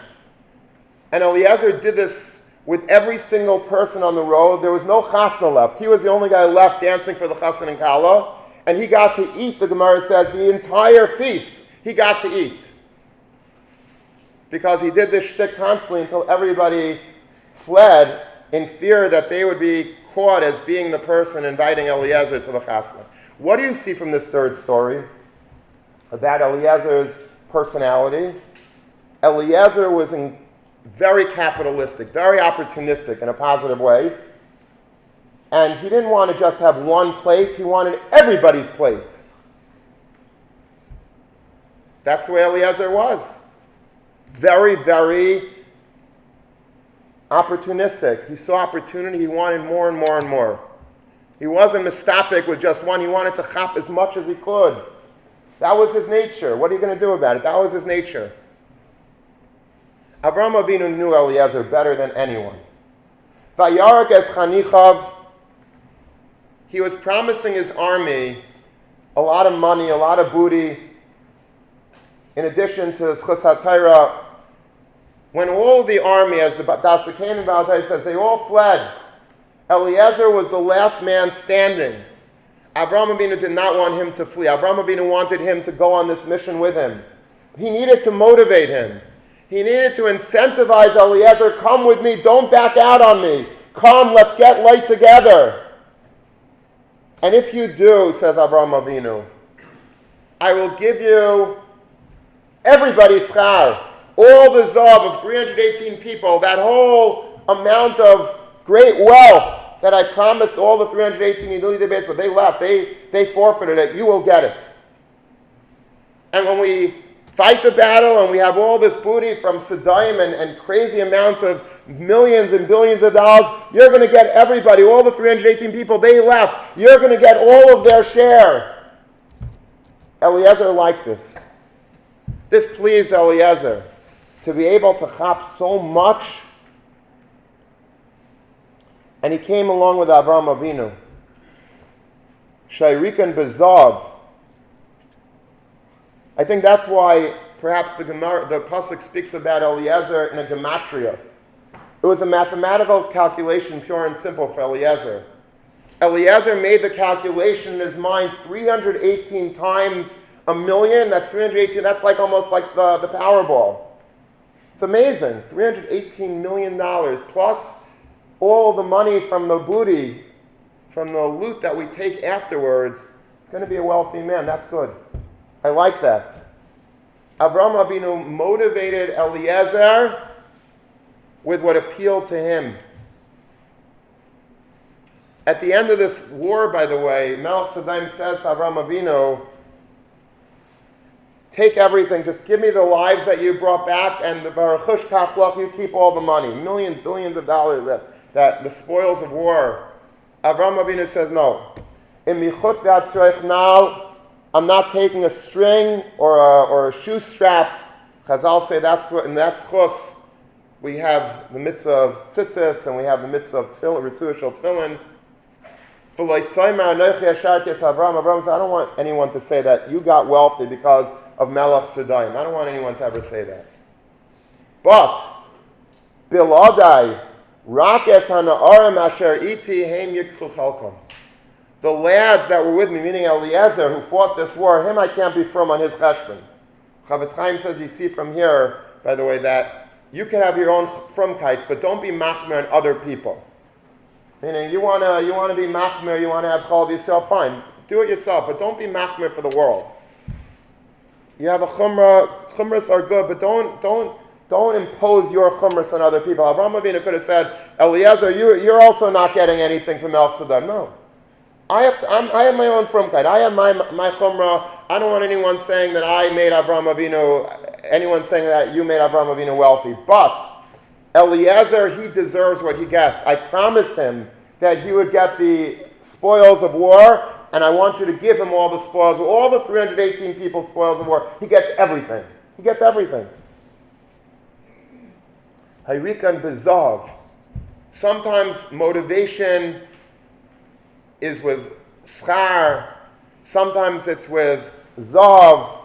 And Eliezer did this with every single person on the road. There was no chasna left. He was the only guy left dancing for the chassan and kala. And he got to eat, the Gemara says, the entire feast. He got to eat. Because he did this shtick constantly until everybody fled in fear that they would be caught as being the person inviting Eliezer to the chasna. What do you see from this third story about Eliezer's personality? Eliezer was very capitalistic, very opportunistic in a positive way. And he didn't want to just have one plate, he wanted everybody's plate. That's the way Eliezer was. Very, very opportunistic. He saw opportunity. He wanted more and more and more. He wasn't mistapik with just one. He wanted to chop as much as he could. That was his nature. What are you going to do about it? That was his nature. Avraham Avinu knew Eliezer better than anyone. Vayarak es chanichav. He was promising his army a lot of money, a lot of booty, in addition to Schus HaTorah. When all the army, as the Dasakain and Baal says, they all fled. Eliezer was the last man standing. Avraham Avinu did not want him to flee. Avraham Avinu wanted him to go on this mission with him. He needed to motivate him. He needed to incentivize Eliezer, come with me, don't back out on me. Come, let's get light together. And if you do, says Avraham Avinu, I will give you everybody's schar, all the zav of 318 people, that whole amount of great wealth that I promised all the 318 Yidudi Beis, but they left. They forfeited it. You will get it. And when we fight the battle and we have all this booty from Sodom and crazy amounts of millions and billions of dollars, you're going to get everybody, all the 318 people, they left. You're going to get all of their share. Eliezer liked this. This pleased Eliezer to be able to chop so much. And he came along with Avraham Avinu. Shayrikan bezav. I think that's why perhaps the pasuk speaks about Eliezer in a gematria. It was a mathematical calculation, pure and simple for Eliezer. Eliezer made the calculation in his mind 318 times a million. That's 318. That's like almost like the Powerball. It's amazing. $318 million plus all the money from the booty, from the loot that we take afterwards. It's going to be a wealthy man. That's good. I like that. Avraham Avinu motivated Eliezer with what appealed to him. At the end of this war, by the way, Melech Sodom says to Avraham Avinu, take everything, just give me the lives that you brought back, and the Baruchush Kaflach, you keep all the money, millions, billions of dollars, that the spoils of war. Avraham Avinu says, no. Now, I'm not taking a string or a shoe strap. Chazal say that's what, and that's chus. We have the mitzvah of tzitzis, and we have the mitzvah of Ritzuah Shel Tefillin. Avraham said, I don't want anyone to say that you got wealthy because of Melech Sodom. I don't want anyone to ever say that. But, Biladai, Rak es hana'arim asher iti heim yikchu chalkom. The lads that were with me, meaning Eliezer, who fought this war, him I can't be firm on his cheshbon. Chavetz Chaim says, you see from here, by the way, that you can have your own frumkites, but don't be machmer on other people. Meaning, you want to be machmer, you want to have chol yourself, fine. Do it yourself, but don't be machmer for the world. You have a chumras are good, but don't impose your chumras on other people. Avraham Avinu could have said, Eliezer, you're also not getting anything from El Sodom. No. I have my own frumkeit. I have my chumrah. I don't want anyone saying that I made Avraham Avinu, anyone saying that you made Avraham Avinu wealthy. But Eliezer, he deserves what he gets. I promised him that he would get the spoils of war, and I want you to give him all the spoils, all the 318 people's spoils of war. He gets everything. He gets everything. Hayrikan bezav. Sometimes motivation is with schar. Sometimes it's with zav.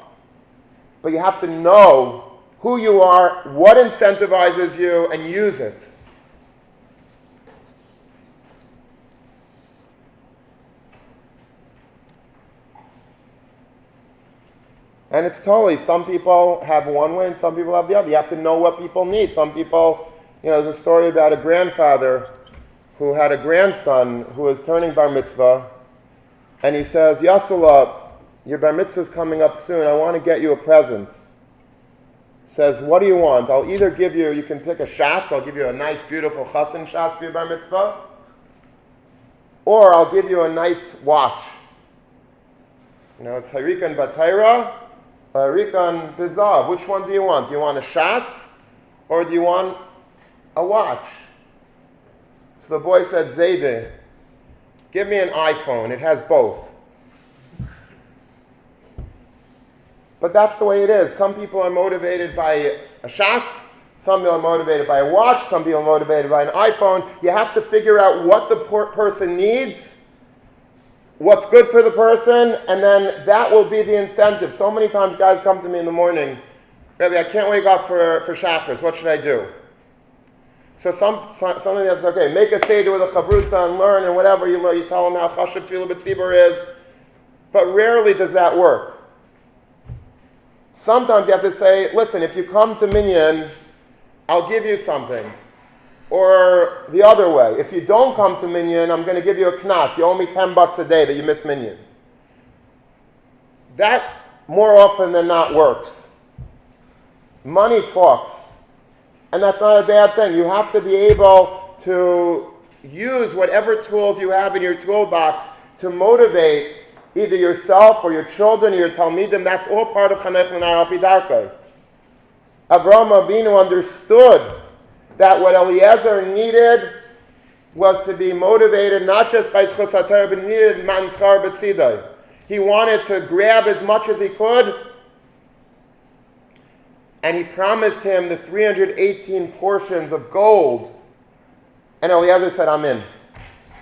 But you have to know who you are, what incentivizes you, and use it. And it's totally, some people have one way and some people have the other. You have to know what people need. Some people, there's a story about a grandfather who had a grandson who was turning bar mitzvah, and he says, Yasala, your bar mitzvah is coming up soon. I want to get you a present. Says, what do you want? I'll either give you, you can pick a shas, I'll give you a nice, beautiful chassan shas for your bar mitzvah, or I'll give you a nice watch. It's harikan batayra, harikan bizav. Which one do you want? Do you want a shas, or do you want a watch? So the boy said, Zayde, give me an iPhone. It has both. But that's the way it is. Some people are motivated by a shas, some people are motivated by a watch, some people are motivated by an iPhone. You have to figure out what the person needs, what's good for the person, and then that will be the incentive. So many times guys come to me in the morning, Rabbi, I can't wake up for Shacharis. What should I do? So something that's okay, make a seder with a chavrusa and learn and whatever you learn, you tell them how chashuv tefillah b'tzibur is, but rarely does that work. Sometimes you have to say, listen, if you come to minyan, I'll give you something. Or the other way, if you don't come to minyan, I'm going to give you a knas. You owe me $10 a day that you miss minyan. That more often than not works. Money talks. And that's not a bad thing. You have to be able to use whatever tools you have in your toolbox to motivate either yourself or your children or your talmidim. That's all part of Chanech L'Nar Al Pi Darkei. Avraham Avinu understood that what Eliezer needed was to be motivated not just by Schus HaTorah, but he needed Man Schar B'Tzidai. He wanted to grab as much as he could, and he promised him the 318 portions of gold. And Eliezer said, I'm in.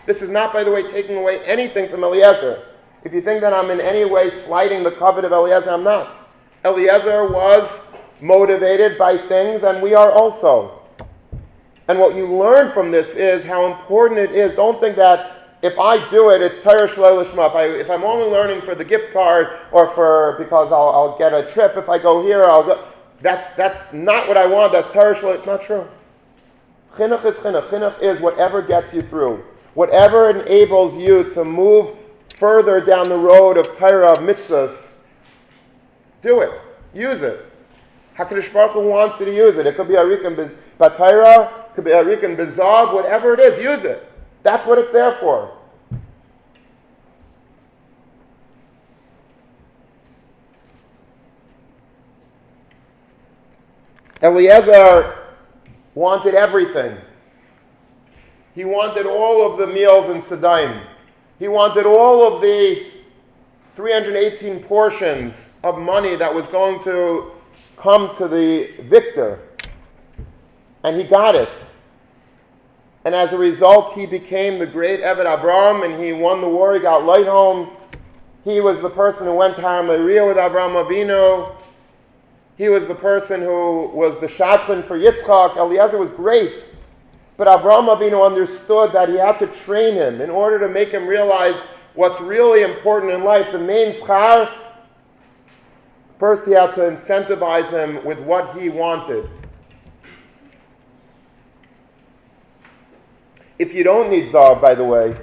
This is not, by the way, taking away anything from Eliezer. If you think that I'm in any way slighting the covet of Eliezer, I'm not. Eliezer was motivated by things, and we are also. And what you learn from this is how important it is. Don't think that if I do it, it's Torah Shlei Lishma. If I'm only learning for the gift card or because I'll get a trip, if I go here, I'll go. That's not what I want. That's Torah Shlei. It's not true. Chinuch is chinuch. Chinuch is whatever gets you through. Whatever enables you to move further down the road of Torah, of mitzvahs. Do it. Use it. HaKadosh Baruch Hu wants you to use it. It could be Arikim B'Torah, it could be Arikim B'Zav, whatever it is, use it. That's what it's there for. Eliezer wanted everything. He wanted all of the meals in Sadaim. He wanted all of the 318 portions of money that was going to come to the victor. And he got it. And as a result, he became the great Eved Avraham, and he won the war. He got light home. He was the person who went to Har Moriah with Avraham Avinu. He was the person who was the shadchan for Yitzchak. Eliezer was great. But Avraham Avinu understood that he had to train him in order to make him realize what's really important in life. The main schar, first he had to incentivize him with what he wanted. If you don't need Zav, by the way,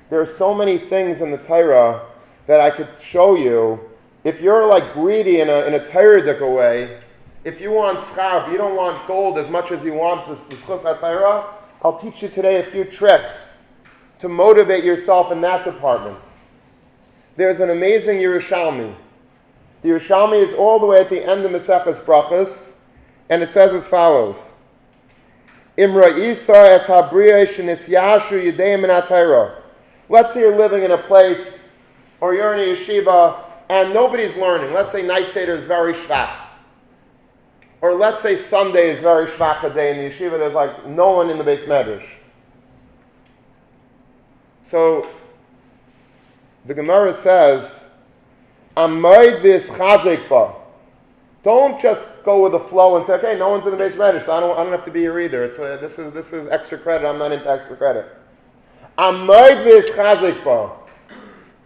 there are so many things in the Torah that I could show you. If you're like greedy in a Torah way, if you want schar, you don't want gold as much as you want the Schus HaTorah, I'll teach you today a few tricks to motivate yourself in that department. There's an amazing Yerushalmi. The Yerushalmi is all the way at the end of Maseches Brachos, and it says as follows: Imra Isa es habriya shenisyashu yideim min haTorah. Let's say you're living in a place, or you're in a yeshiva, and nobody's learning. Let's say night seder is very shvach. Or let's say Sunday is very shvach a day in the yeshiva, there's like no one in the Beis Medrash. So, the Gemara says, Amoid vis chazek ba. Don't just go with the flow and say, okay, no one's in the Beis Medrash, so I don't have to be here either. This is extra credit, I'm not into extra credit. Amoid vis chazek ba.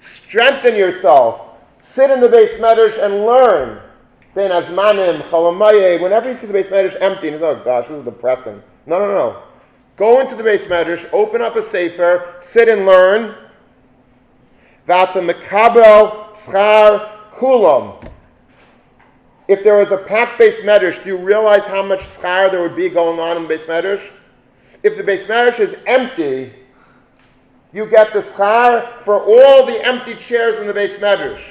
Strengthen yourself. Sit in the Beis Medrash and learn. Ben Azmanim, Chalamayeh, whenever you see the Beis Medrash empty, and you say, oh gosh, this is depressing. No. Go into the Beis Medrash, open up a sefer, sit and learn. Vata mekabel schar kulam. If there was a packed Beis Medrash, do you realize how much schar there would be going on in the Beis Medrash? If the Beis Medrash is empty, you get the schar for all the empty chairs in the Beis Medrash.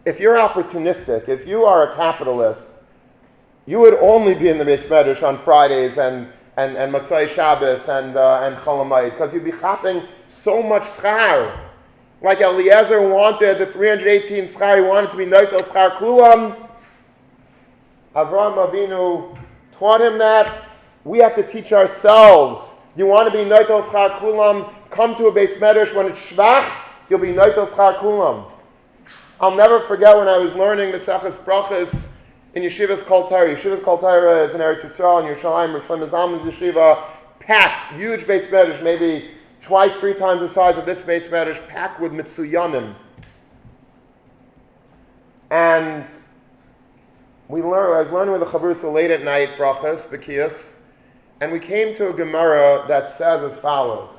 If you're opportunistic, if you are a capitalist, you would only be in the Beis Medrash on Fridays and Motzei Shabbos and Chol Hamoed, because you'd be chopping so much schar. Like Eliezer wanted the 318 schar, he wanted to be noitel schar kulam. Avraham Avinu taught him that. We have to teach ourselves. You want to be noitel schar kulam, come to a Beis Medrash when it's shvach, you'll be noitel schar kulam. I'll never forget when I was learning Maseches Brachos in Yeshivas Kol Torah. Yeshivas Kol Torah is in Eretz Yisrael, in Yerushalayim, Rav Shlomo Zalman's yeshiva, packed, huge Beis Medrash, maybe twice, 3 times the size of this Beis Medrash, packed with Mitsuyanim. And I was learning with the Chavrusa late at night, Brachas, Bekiyas, and we came to a Gemara that says as follows,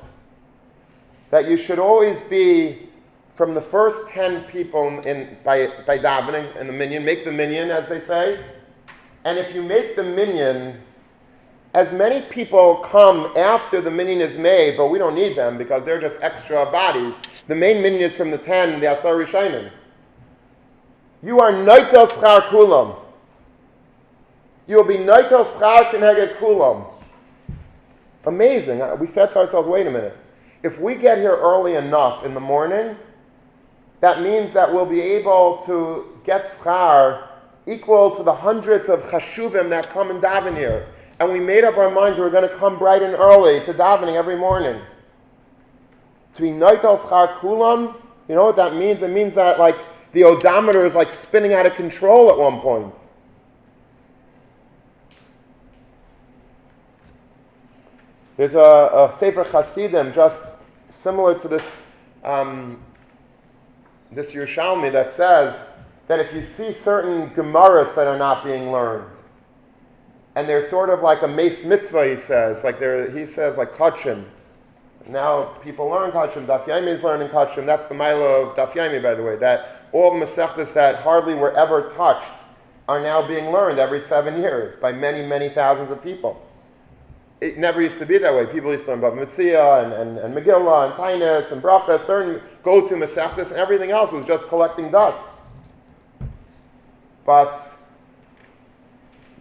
that you should always be from the first 10 people by davening in the minyan, make the minyan, as they say, and if you make the minyan, as many people come after the minyan is made, but we don't need them because they're just extra bodies. The main minyan is from the 10, the Asar Rishonim. You are noitel schar kulam. You will be noitel schar keneged kulam. Amazing. We said to ourselves, wait a minute. If we get here early enough in the morning, that means that we'll be able to get schar equal to the hundreds of chashuvim that come and daven here. And we made up our minds we're going to come bright and early to davening every morning. To be noitel schar kulam, you know what that means? It means that like the odometer is like spinning out of control at one point. There's a Sefer Chasidim just similar to this this Yerushalmi that says that if you see certain Gemaras that are not being learned, and they're sort of like a Meis Mitzvah, he says like Kachim. Now people learn Kachim. Daf Yomi is learning Kachim. That's the Mila of Daf Yomi, by the way. That all the Masechtas that hardly were ever touched are now being learned every 7 years by many, many thousands of people. It never used to be that way. People used to learn about Mitzvah and Megillah and Tainis and Bracha, certain go-to Masechtas, and everything else was just collecting dust. But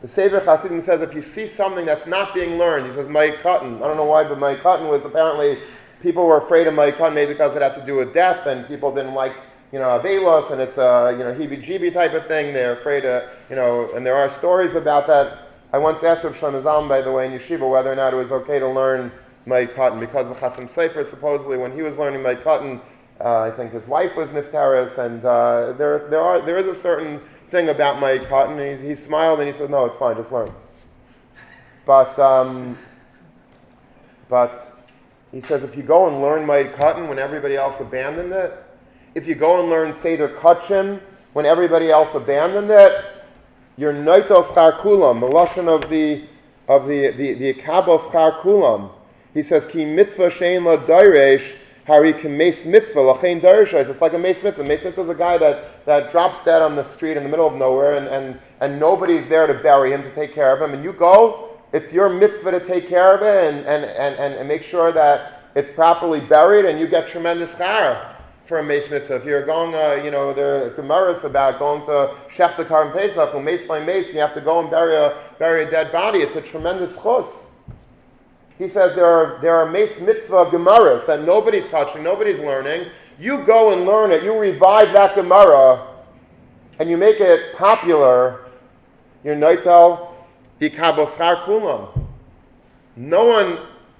the Sefer Chasidim says if you see something that's not being learned, he says Ma'ik Katan. I don't know why, but Ma'ik Katan was apparently, people were afraid of Ma'ik Katan maybe because it had to do with death, and people didn't like, Avelos, and it's a, heebie-jeebie type of thing. They're afraid of, and there are stories about that. I once asked Rav Shlomo Zalman, by the way, in Yeshiva, whether or not it was okay to learn Ma'ik Katan, because the Chasam Sofer, supposedly, when he was learning Ma'ik Katan, I think his wife was Niftaris, and there is a certain thing about Ma'ik Katan. He smiled and he said, no, it's fine, just learn. But he says, if you go and learn Ma'ik Katan when everybody else abandoned it, if you go and learn Seder Kachim when everybody else abandoned it, you're noitel schar kulam, the lashon of the Kabbalah schar kulam. He says, ki mitzvah shein la dairesh, hari kemes mitzvah lachein dairesh. It's like a meis mitzvah. Meis mitzvah is a guy that drops dead on the street in the middle of nowhere, and nobody's there to bury him, to take care of him. And you go, it's your mitzvah to take care of it and make sure that it's properly buried, and you get tremendous schar for a meis mitzvah. If you're going, there are gemaras about going to Shech the Karm Pesach, or meis by meis, and you have to go and bury a dead body. It's a tremendous chus. He says there are meis mitzvah gemaras that nobody's touching, nobody's learning. You go and learn it. You revive that gemara, and you make it popular. You're noitel b'kabel schar kulam. No one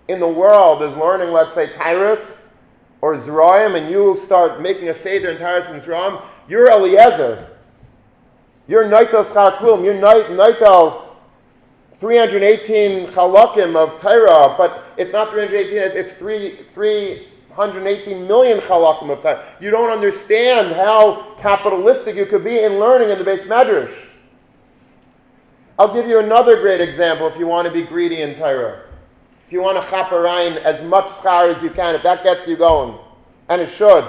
in the world is learning, let's say, Tyrus or Zerayim, and you start making a Seder in Tyrus and Zerayim, you're Eliezer. You're Noitel Schar Kulam. You're Noitel 318 Chalakim of Torah, but it's not 318, it's 318 million Chalakim of Torah. You don't understand how capitalistic you could be in learning in the Beis Medrash. I'll give you another great example if you want to be greedy in Torah. If you want to chaperayim as much schar as you can, if that gets you going, and it should.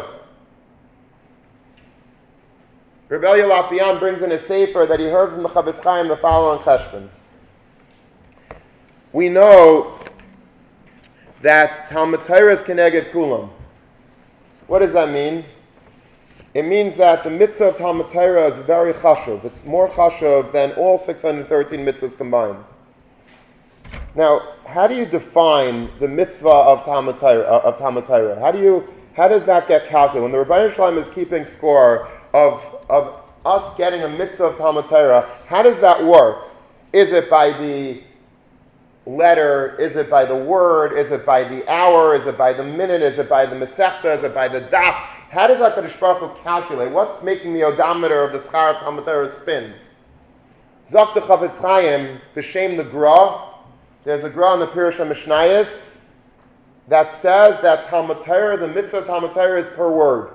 Rabbi Lapian brings in a sefer that he heard from the Chavetz Chaim the following cheshbon. We know that Talmud Torah is keneged kulam. What does that mean? It means that the mitzvah of Talmud Torah is very chashuv. It's more chashuv than all 613 mitzvahs combined. Now, how do you define the mitzvah of Talmud Torah? How does that get calculated? When the Rabbi Shalom is keeping score of us getting a mitzvah of Talmud Torah, how does that work? Is it by the letter? Is it by the word? Is it by the hour? Is it by the minute? Is it by the mesechta? Is it by the daf? How does HaKadosh Baruch Hu calculate? What's making the odometer of the schar of Talmud Torah spin? Zok the Chavetz Chaim, b'shem the Gra. There's a Gra in the Pirush Mishnayos that says that Talmud Torah, the mitzvah of Talmud Torah is per word.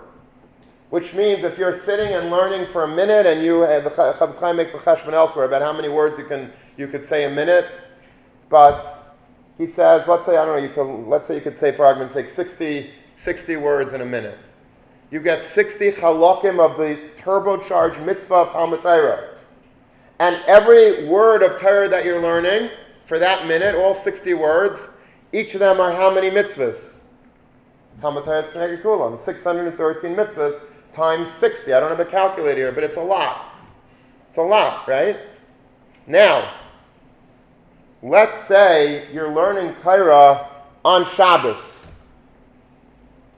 Which means if you're sitting and learning for a minute and the Chavetz Chaim makes a cheshbon elsewhere about how many words you could say a minute, but he says, let's say you could say for argument's sake 60 words in a minute. You get 60 chalokim of the turbocharged mitzvah of Talmud Torah. And every word of Torah that you're learning for that minute, all 60 words, each of them are how many mitzvahs? Talmud Torah is Keneged Kulam, 613 mitzvahs times 60. I don't have a calculator here, but it's a lot. It's a lot, right? Now, let's say you're learning Torah on Shabbos.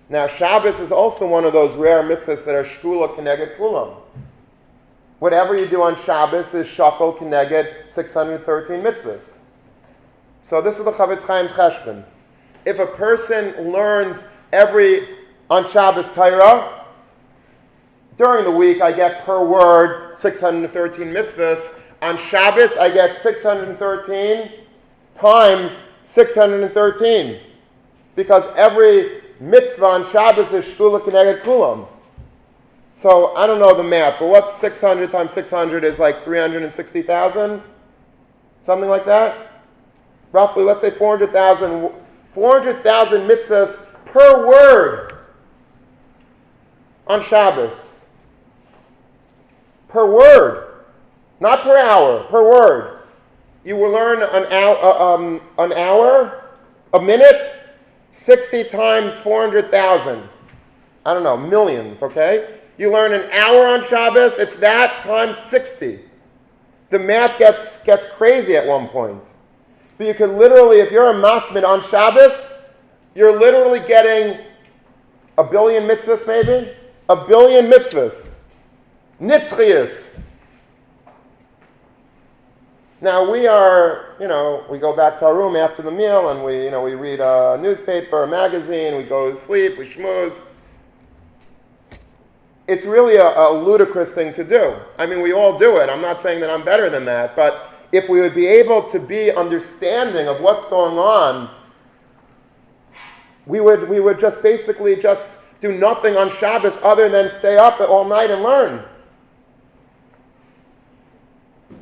Now, Shabbos is also one of those rare mitzvahs that are shkula Keneged Kulam. Whatever you do on Shabbos is shakol Keneged 613 mitzvahs. So this is the Chavetz Chaim's cheshbon. If a person learns on Shabbos Torah, during the week I get per word 613 mitzvahs. On Shabbos I get 613 times 613. Because every mitzvah on Shabbos is shkula Keneged Kulam. So I don't know the math, but what's 600 times 600 is like 360,000? Something like that? Roughly, let's say 400,000 mitzvahs per word on Shabbos. Per word. Not per hour, per word. You will learn an hour, a minute, 60 times 400,000. I don't know, millions, okay? You learn an hour on Shabbos, it's that times 60. The math gets crazy at one point. But you could literally, if you're a masmid on Shabbos, you're literally getting a billion mitzvahs maybe? A billion mitzvahs. Nitzchias. Now we go back to our room after the meal and we read a newspaper, a magazine, we go to sleep, we schmooze. It's really a ludicrous thing to do. I mean, we all do it. I'm not saying that I'm better than that, but if we would be able to be understanding of what's going on, we would just basically just do nothing on Shabbos other than stay up all night and learn.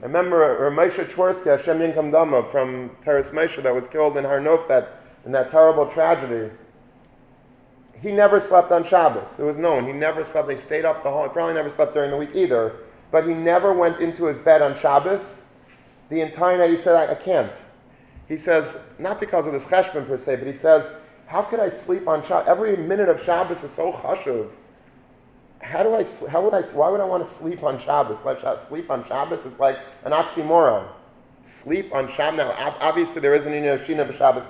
I remember Moshe Chworsky, Hashem Yinkom Dama, from Teres Moshe that was killed in Har Nof, in that terrible tragedy. He never slept on Shabbos. It was known. He never slept. He stayed up the whole. He probably never slept during the week either. But he never went into his bed on Shabbos. The entire night he said, I can't. He says, not because of this cheshbon per se, but he says, how could I sleep on Shabbos? Every minute of Shabbos is so chashuv. Why would I want to sleep on Shabbos? Sleep on Shabbos, it's like an oxymoron. Sleep on Shabbos. Now, obviously there isn't any Shina b'Shabbos.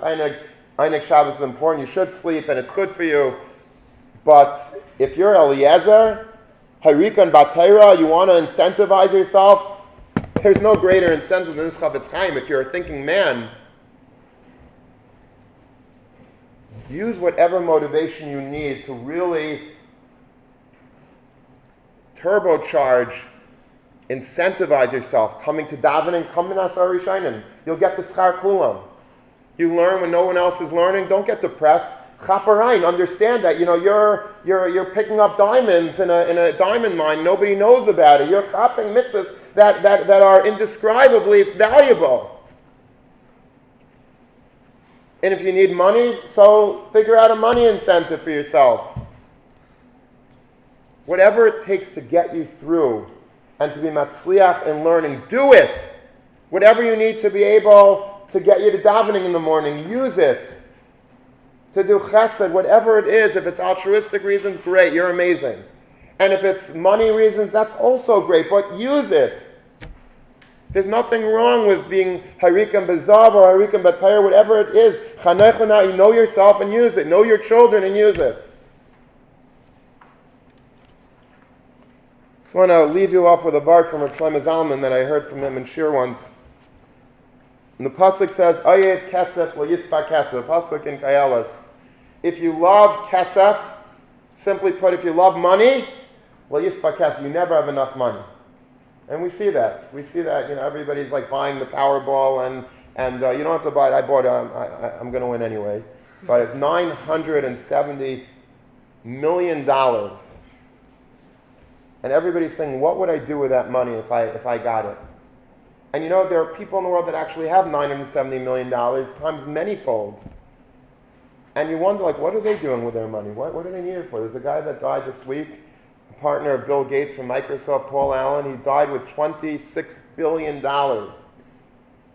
Einig Shabbos is important. You should sleep and it's good for you. But if you're Eliezer, Harika and Batera, you want to incentivize yourself, there's no greater incentive than this Chavetz Chaim. If you're a thinking man, use whatever motivation you need to really turbocharge, incentivize yourself. Coming to davening, come to Nasar Rishonim. You'll get the schar kulam. You learn when no one else is learning. Don't get depressed. Chaparain, understand that. You're picking up diamonds in a diamond mine. Nobody knows about it. You're chapping mitzvahs that are indescribably valuable. And if you need money, so figure out a money incentive for yourself. Whatever it takes to get you through and to be matzliach in learning, do it. Whatever you need to be able to get you to davening in the morning, use it. To do chesed, whatever it is, if it's altruistic reasons, great, you're amazing. And if it's money reasons, that's also great, but use it. There's nothing wrong with being harikam bezav or harikam batayr, whatever it is. Chanech, you know yourself and use it. Know your children and use it. I want to leave you off with a vart from Rav Shlomo Zalman that I heard from him in Shiur once. And the pasuk says, "Ayed kesef lo yispa kesef." The pasuk in Kayalas. If you love kesef, simply put, if you love money, lo yispa kesef, you never have enough money. And we see that. Everybody's like buying the Powerball, and you don't have to buy it. I bought it. I'm going to win anyway. But it's $970 million. And everybody's thinking, what would I do with that money if I got it? And there are people in the world that actually have $970 million times manyfold. And you wonder, what are they doing with their money? What do they need it for? There's a guy that died this week, a partner of Bill Gates from Microsoft, Paul Allen. He died with $26 billion.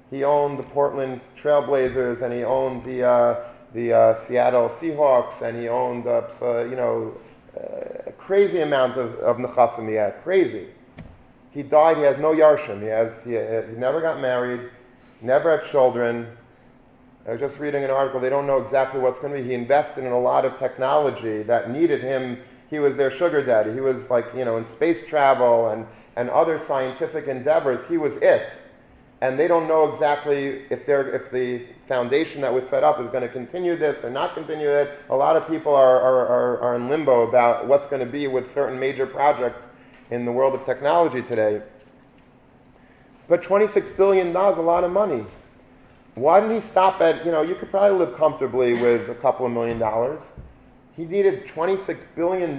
He owned the Portland Trailblazers, and he owned the Seattle Seahawks, and he owned a crazy amount of nechassim he had. Crazy. He died. He has no yarshim. He never got married, never had children. I was just reading an article. They don't know exactly what's going to be. He invested in a lot of technology that needed him. He was their sugar daddy. He was in space travel and other scientific endeavors. He was it. And they don't know exactly if the foundation that was set up is going to continue this or not continue it. A lot of people are in limbo about what's going to be with certain major projects in the world of technology today. But $26 billion is a lot of money. Why didn't he stop at, you could probably live comfortably with a couple of $1 million. He needed $26 billion.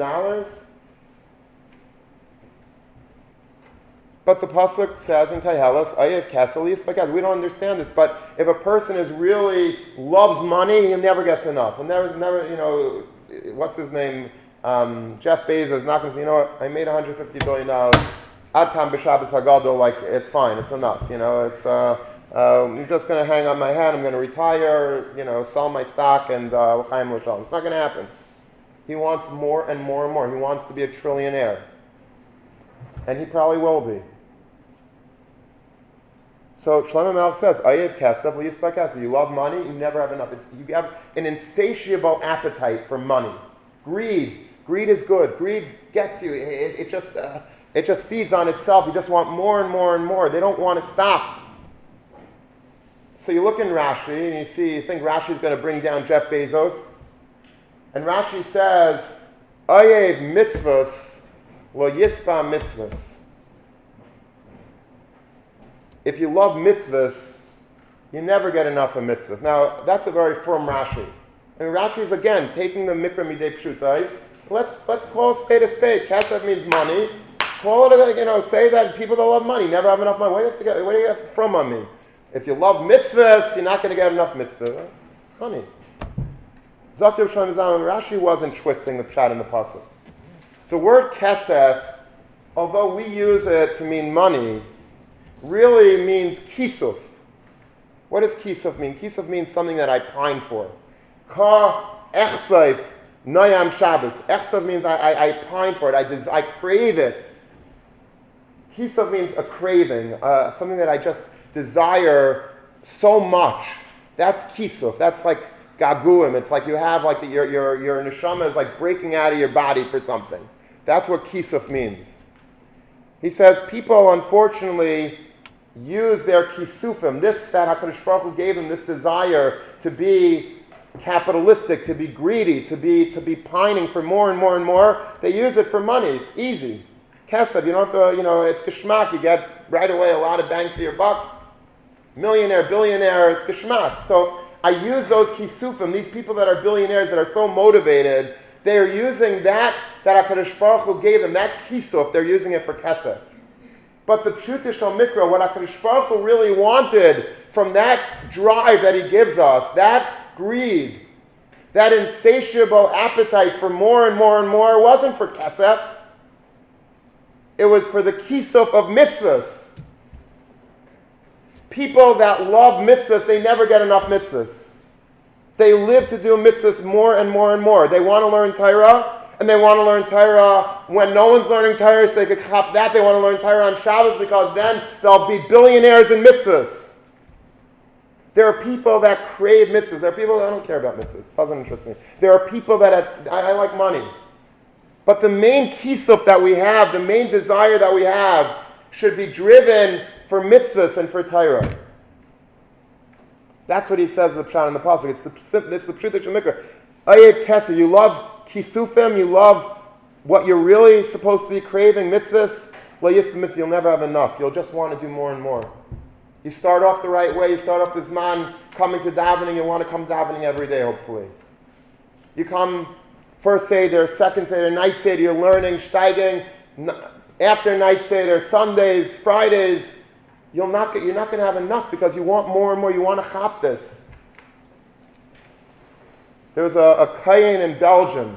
But the pasuk says in Koheles, "Ayev kesel yispakas." We don't understand this, but if a person really loves money, he never gets enough. And never, what's his name? Jeff Bezos is not going to say, I made $150 billion. Ad kam b'Shabbos hagadol, it's fine, it's enough. I'm just going to hang on my head. I'm going to retire. Sell my stock and l'chaim l'shalom. It's not going to happen. He wants more and more and more. He wants to be a trillionaire, and he probably will be. So Shlomo Melech says, "Ayev kesef v'yispak kesef." You love money, you never have enough. You have an insatiable appetite for money. Greed is good. Greed gets you. It just feeds on itself. You just want more and more and more. They don't want to stop. So you look in Rashi and you think Rashi is going to bring down Jeff Bezos, and Rashi says, "Ayev mitzvos lo yispa mitzvos." If you love mitzvahs, you never get enough of mitzvahs. Now, that's a very firm Rashi. And Rashi is, again, taking the mikra midei pshutai. Let's call a spade. Kesef means money. Call it, say that people that love money never have enough money. What do you get from on me? If you love mitzvahs, you're not going to get enough mitzvahs. Money. Zakir Shalom Zalman, Rashi wasn't twisting the pshat in the pasuk. The word kesef, although we use it to mean money, really means kisuf. What does kisuf mean? Kisuf means something that I pine for. Ka echseif noyam Shabbos. Echseif means I pine for it. I crave it. Kisuf means a craving, something that I just desire so much. That's kisuf. That's like gaguim. It's like you have your neshama is breaking out of your body for something. That's what kisuf means. He says people unfortunately use their kisufim, this that HaKadosh Baruch Hu gave them, this desire to be capitalistic, to be greedy, to be pining for more and more and more. They use it for money. It's easy. Kesef, you don't have to, it's geschmack. You get right away a lot of bang for your buck. Millionaire, billionaire, it's geschmack. So I use those kisufim, these people that are billionaires that are so motivated, they are using that HaKadosh Baruch Hu gave them, that kisuf, they're using it for kesef. But the Pshuta Shel Mikra, what HaKadosh Baruch Hu really wanted from that drive that He gives us, that greed, that insatiable appetite for more and more and more, wasn't for kesef. It was for the kisuf of mitzvahs. People that love mitzvahs, they never get enough mitzvahs. They live to do mitzvahs more and more and more. They want to learn Torah, and they want to learn Torah when no one's learning Torah, so they could cop that. They want to learn Torah on Shabbos because then they'll be billionaires in mitzvahs. There are people that crave mitzvahs. There are people that don't care about mitzvahs. It doesn't interest me. There are people that I like money. But the main kisuf that we have, the main desire that we have, should be driven for mitzvahs and for Torah. That's what he says in the pshat in the pasuk. It's the pshuta shel mikra. Ayev kesef, you love kisufim, you love what you're really supposed to be craving, mitzvahs. Lo yispa mitzvah, you'll never have enough. You'll just want to do more and more. You start off the right way. You start off this man coming to davening. You want to come davening every day, hopefully. You come first Seder, second Seder, night Seder. You're learning, steiging. After night Seder, Sundays, Fridays. You're not going to have enough because you want more and more. You want to chop this. There was a Kayin in Belgium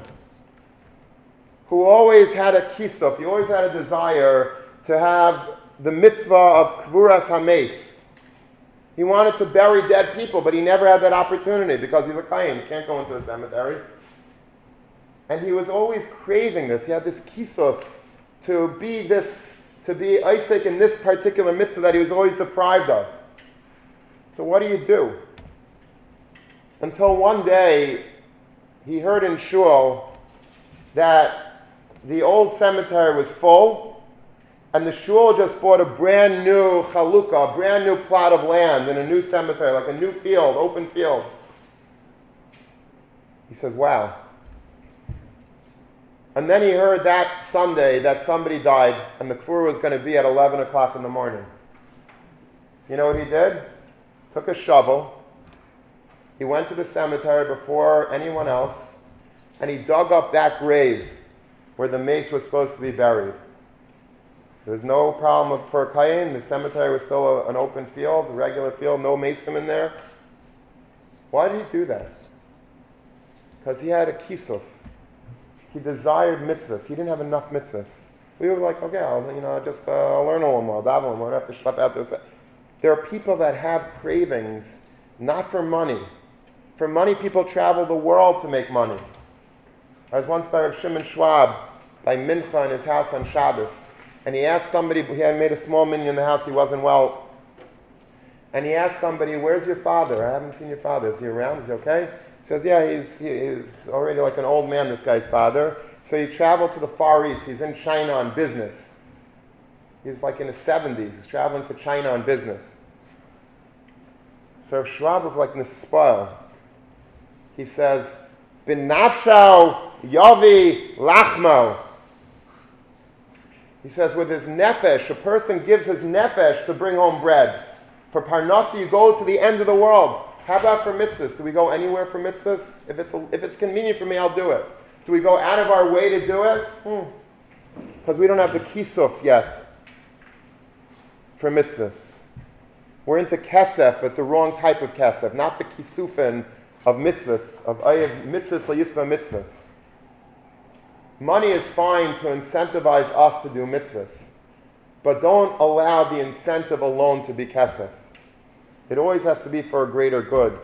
who always had a kisuf. He always had a desire to have the mitzvah of kvuras hameis. He wanted to bury dead people, but he never had that opportunity because he's a Kayin. He can't go into a cemetery. And he was always craving this. He had this kisuf to be Isaac in this particular mitzvah that he was always deprived of. So what do? Until one day, he heard in shul that the old cemetery was full, and the shul just bought a brand new chalukah, a brand new plot of land in a new cemetery, like a new field, open field. He says, wow. And then he heard that Sunday that somebody died, and the kfur was going to be at 11 o'clock in the morning. So you know what he did? Took a shovel. He went to the cemetery before anyone else, and he dug up that grave where the mace was supposed to be buried. There was no problem for a Kayin. The cemetery was still an open field, a regular field, no mason in there. Why did he do that? Because he had a kisuf. He desired mitzvahs. He didn't have enough mitzvahs. We were like, okay, I'll learn a little more. I'll daven a little more. I don't have to schlep out this. There are people that have cravings, not for money. For money, people travel the world to make money. I was once by Rav Shimon Schwab, by Mincha in his house on Shabbos. And he asked somebody, he had made a small minyan in the house, he wasn't well. And he asked somebody, where's your father? I haven't seen your father. Is he around? Is he okay? He says, yeah, he's already like an old man, this guy's father. So he traveled to the Far East. He's in China on business. He's like in his 70s. He's traveling to China on business. So Schwab was like Nispal. He says, B'nafshau yavi lachmo. He says, with his nefesh, a person gives his nefesh to bring home bread. For parnasa, you go to the end of the world. How about for mitzvahs? Do we go anywhere for mitzvahs? If it's convenient for me, I'll do it. Do we go out of our way to do it? Because we don't have the kisuf yet for mitzvahs. We're into kesef, but the wrong type of kesef, not the kisufin of mitzvahs, of mitzvahs la yisba mitzvahs. Money is fine to incentivize us to do mitzvahs, but don't allow the incentive alone to be kesef. It always has to be for a greater good.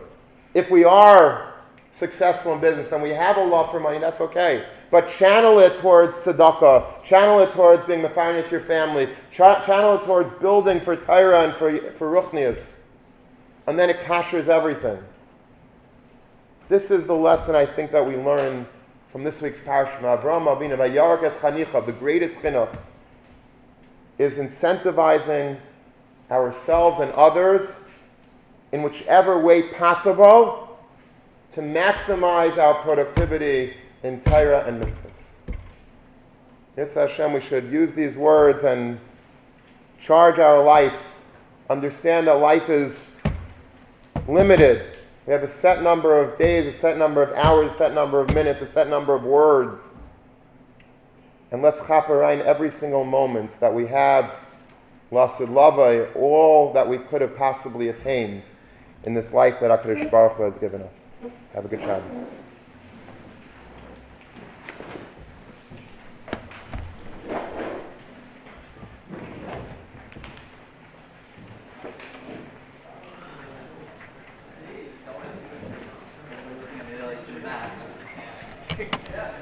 If we are successful in business and we have a love for money, that's okay. But channel it towards tzedakah, channel it towards being mefarnes your family, channel it towards building for Torah and for Ruchnius. And then it kashers everything. This is the lesson I think that we learn from this week's Parsha. Avram Avinu Vayarek es Chanicha, the greatest chinuch, is incentivizing ourselves and others in whichever way possible to maximize our productivity in Torah and mitzvahs. Yes, Hashem, we should use these words and charge our life. Understand that life is limited. We have a set number of days, a set number of hours, a set number of minutes, a set number of words. And let's chaperein every single moment that we have, lasid lavai, all that we could have possibly attained in this life that HaKadosh Baruch Hu has given us. Have a good Shabbos. Yes.